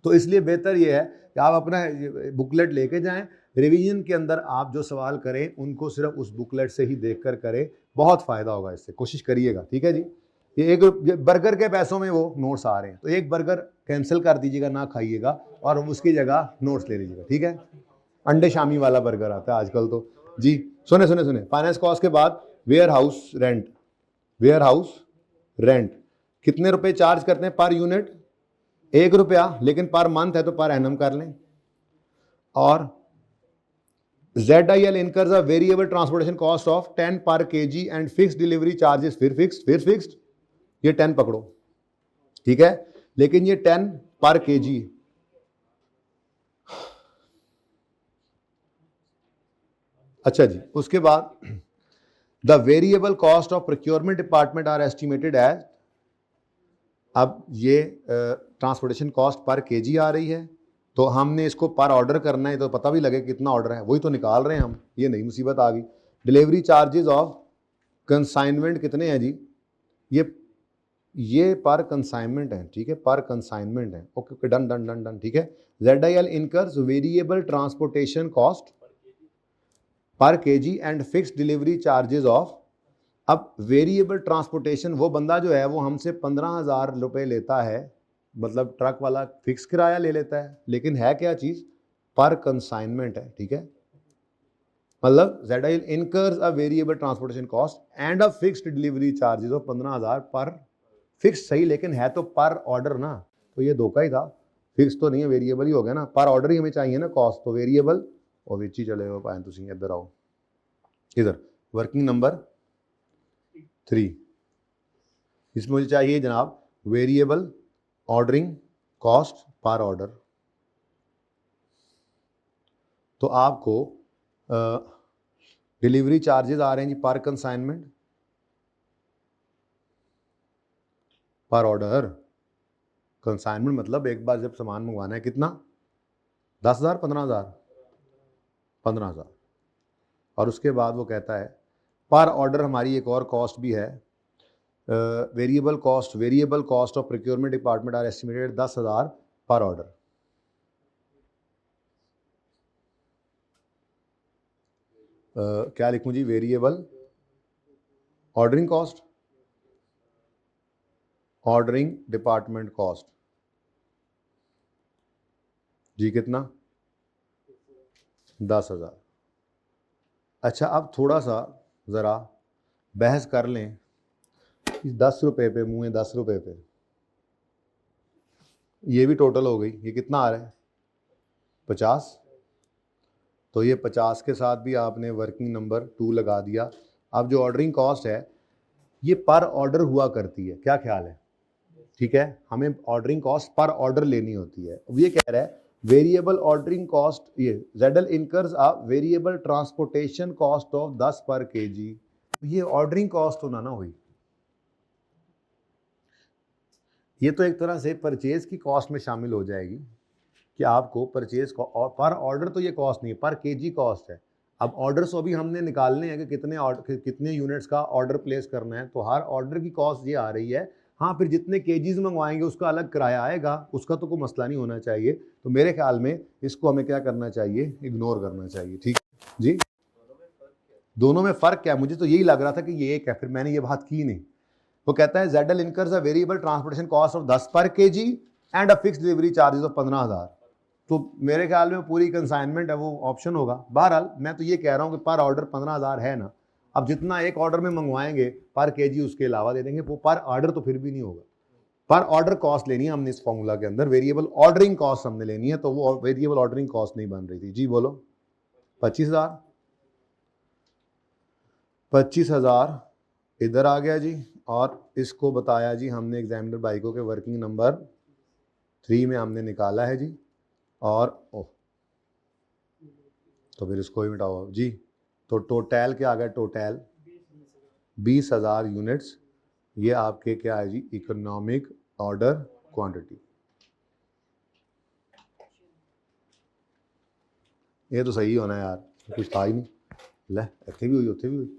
तो इसलिए बेहतर ये है कि आप अपना बुकलेट लेके जाएं। रिवीजन के अंदर आप जो सवाल करें उनको सिर्फ उस बुकलेट से ही देखकर करें, बहुत फ़ायदा होगा इससे, कोशिश करिएगा, ठीक है जी। ये एक बर्गर के पैसों में वो नोट्स आ रहे हैं, तो एक बर्गर कैंसिल कर दीजिएगा, ना खाइएगा, और उसकी जगह नोट्स ले लीजिएगा, ठीक है। अंडे शामी वाला बर्गर आता है आजकल तो जी। सुने सुने सुने, फाइनेंस कॉस्ट के बाद वेयर हाउस रेंट कितने रुपए चार्ज करते हैं पर यूनिट? 1 रुपया, लेकिन पर मंथ है तो पर एनम कर लें। और ZIL incurs a variable transportation cost of 10 per kg and fixed delivery charges, फिर फिक्स्ड, ये 10 पकड़ो, ठीक है, लेकिन ये 10 पर kg। अच्छा जी, उसके बाद the variable cost of procurement department are estimated as, अब ये ट्रांसपोर्टेशन कॉस्ट पर केजी आ रही है, तो हमने इसको पर ऑर्डर करना है, तो पता भी लगे कितना ऑर्डर है, वही तो निकाल रहे हैं हम, ये नई मुसीबत आ गई। डिलीवरी चार्जेस ऑफ कंसाइनमेंट कितने हैं जी? ये पर कंसाइनमेंट है, ठीक है, पर कंसाइनमेंट है, okay, done done done done, ठीक है। ZIL incurs variable transportation cost per KG and fix delivery charges of, अब वेरिएबल ट्रांसपोर्टेशन, वो बंदा जो है वो हमसे 15,000 रुपये लेता है, मतलब ट्रक वाला फिक्स किराया ले लेता है, लेकिन है क्या चीज़? पर कंसाइनमेंट है, ठीक है। मतलब ZIL incurs a variable transportation cost and a fixed delivery charges of 15,000 पर, फिक्स सही, लेकिन है तो पर ऑर्डर ना, तो ये धोखा ही था, फिक्स तो नहीं है, वेरिएबल ही हो गया ना, पर ऑर्डर ही हमें चाहिए ना कॉस्ट, तो वेरिएबल और विच ही चले हो पाए। तुम इधर आओ, इधर वर्किंग नंबर 3, इसमें मुझे चाहिए जनाब variable ordering cost per order. तो आपको डिलीवरी चार्जेस आ रहे हैं जी पर कंसाइनमेंट, पर ऑर्डर, कंसाइनमेंट मतलब एक बार जब सामान मंगवाना है, कितना? 10,000, 15,000, 15,000, और उसके बाद वो कहता है पर ऑर्डर हमारी एक और कॉस्ट भी है, variable cost of procurement department are estimated 10,000 per order. क्या लिखूं जी? Variable ordering cost, ordering department cost जी, कितना? 10,000। अच्छा, अब थोड़ा सा ज़रा बहस कर लें, 10 रुपये पे, मुँह 10 रुपये पे, ये भी टोटल हो गई, ये कितना आ रहा है? 50। तो ये 50 के साथ भी आपने वर्किंग नंबर 2 लगा दिया। अब जो ऑर्डरिंग कॉस्ट है ये पर ऑर्डर हुआ करती है, क्या ख्याल है? ठीक है, हमें ऑर्डरिंग कॉस्ट पर ऑर्डर लेनी होती है। अब ये कह रहा है वेरिएबल ऑर्डरिंग कॉस्ट, ये ZIL incurs a variable transportation cost of 10 पर kg, ये ऑर्डरिंग कॉस्ट होना ना हुई, ये तो एक तरह से परचेज की कॉस्ट में शामिल हो जाएगी कि आपको परचेज पर ऑर्डर तो ये कॉस्ट नहीं है, पर केजी कॉस्ट है। अब ऑर्डर्स अभी हमने निकालने हैं कि कितने यूनिट्स का ऑर्डर प्लेस करना है, तो हर ऑर्डर की कॉस्ट ये आ रही है। हाँ, फिर जितने केजीज मंगवाएंगे उसका अलग किराया आएगा, उसका तो कोई मसला नहीं होना चाहिए। तो मेरे ख्याल में इसको हमें क्या करना चाहिए? इग्नोर करना चाहिए, ठीक जी। दोनों में फ़र्क क्या है? मुझे तो यही लग रहा था कि ये एक है, फिर मैंने ये बात की नहीं। वो कहता है ZIL incurs a variable transportation cost of 10 पर kg and a fix delivery charges of 15,000। तो मेरे ख्याल में पूरी कंसाइनमेंट है, वो ऑप्शन होगा। बहरहाल मैं तो ये कह रहा हूँ कि पर ऑर्डर 15,000 है ना, अब जितना एक ऑर्डर में मंगवाएंगे पर केजी उसके अलावा दे देंगे, वो पर ऑर्डर तो फिर भी नहीं होगा। पर ऑर्डर कॉस्ट लेनी है हमने इस फॉर्मूला के अंदर, वेरिएबल ऑर्डरिंग कॉस्ट हमने लेनी है, तो वो वेरिएबल ऑर्डरिंग कॉस्ट नहीं बन रही थी जी। बोलो 25,000, 25,000 इधर आ गया जी, और इसको बताया जी हमने एग्जामिनर भाई को के वर्किंग नंबर 3 में हमने निकाला है जी। और ओह, तो फिर इसको ही मिटाओ जी। तो टोटल क्या आ गया, टोटल 20,000 यूनिट्स। ये आपके क्या है जी, इकोनॉमिक ऑर्डर क्वांटिटी। ये तो सही होना यार, कुछ था ही नहीं। ले इतने भी हुई, उत्थे भी हुई।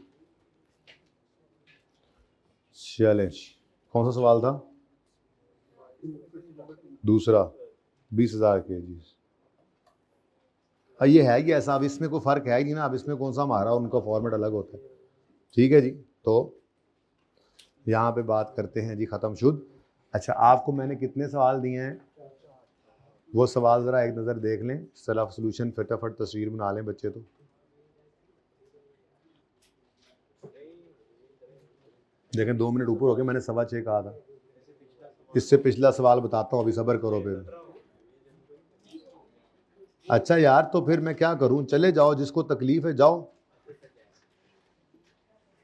चलें, कौन सा सवाल था? दूसरा, 20,000 kg। ये है कि ऐसा, अब इसमें कोई फ़र्क है ही नहीं ना, अब इसमें कौन सा हमारा उनका फॉर्मेट अलग होता है। ठीक है जी, तो यहाँ पे बात करते हैं जी, ख़त्म शुद्ध। अच्छा, आपको मैंने कितने सवाल दिए हैं, वो सवाल ज़रा एक नज़र देख लें, सेल्फ सोल्यूशन फटाफट तस्वीर बना लें बच्चे। तो देखें 2 मिनट ऊपर हो गए, मैंने 6:15 कहा था। इससे पिछला सवाल बताता हूँ, अभी सब्र करो फिर। अच्छा यार, तो फिर मैं क्या करूँ? चले जाओ, जिसको तकलीफ है जाओ।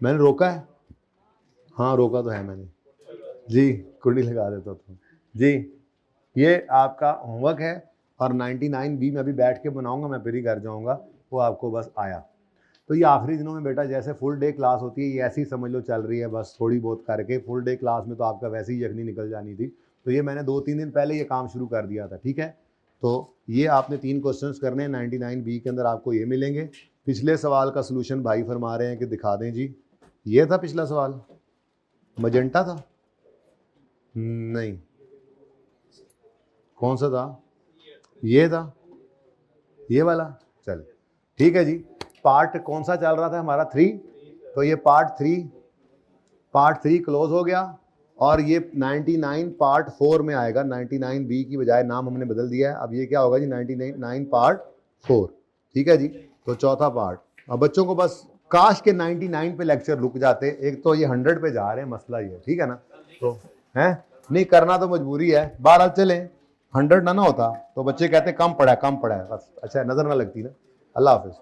मैंने रोका है? हाँ रोका तो है मैंने जी, कुंडी लगा देता हूँ जी। ये आपका होमवर्क है और 99B मैं अभी बैठ के बनाऊंगा, मैं फिर ही घर जाऊंगा, वो आपको बस आया। तो ये आखिरी दिनों में बेटा जैसे फुल डे क्लास होती है, ये ऐसी ही समझ लो चल रही है, बस थोड़ी बहुत करके। फुल डे क्लास में तो आपका वैसे ही यखनी निकल जानी थी, तो ये मैंने 2-3 दिन पहले ये काम शुरू कर दिया था। ठीक है, तो ये आपने 3 क्वेश्चंस करने हैं 99B के अंदर, आपको ये मिलेंगे। पिछले सवाल का सोल्यूशन भाई फरमा रहे हैं कि दिखा दें जी। ये था पिछला सवाल, मजेंटा था? नहीं, कौन सा था? ये था, ये वाला। चल ठीक है जी। पार्ट कौन सा चल रहा था हमारा? 3। तो ये पार्ट 3 क्लोज हो गया और ये 99 पार्ट 4 में आएगा। 99B की बजाय नाम हमने बदल दिया है, अब ये क्या होगा जी, 99 पार्ट 4। ठीक है जी, तो चौथा पार्ट। अब बच्चों को बस काश के 99 पे लेक्चर रुक जाते, एक तो ये 100 पे जा रहे हैं, मसला ये। ठीक है ना, तो है नहीं करना तो मजबूरी है। बहरहाल चले, 100 ना होता तो बच्चे कहते कम पड़ा है, कम पड़ा है, बस। अच्छा, नजर ना लगती ना। अल्लाह हाफिज।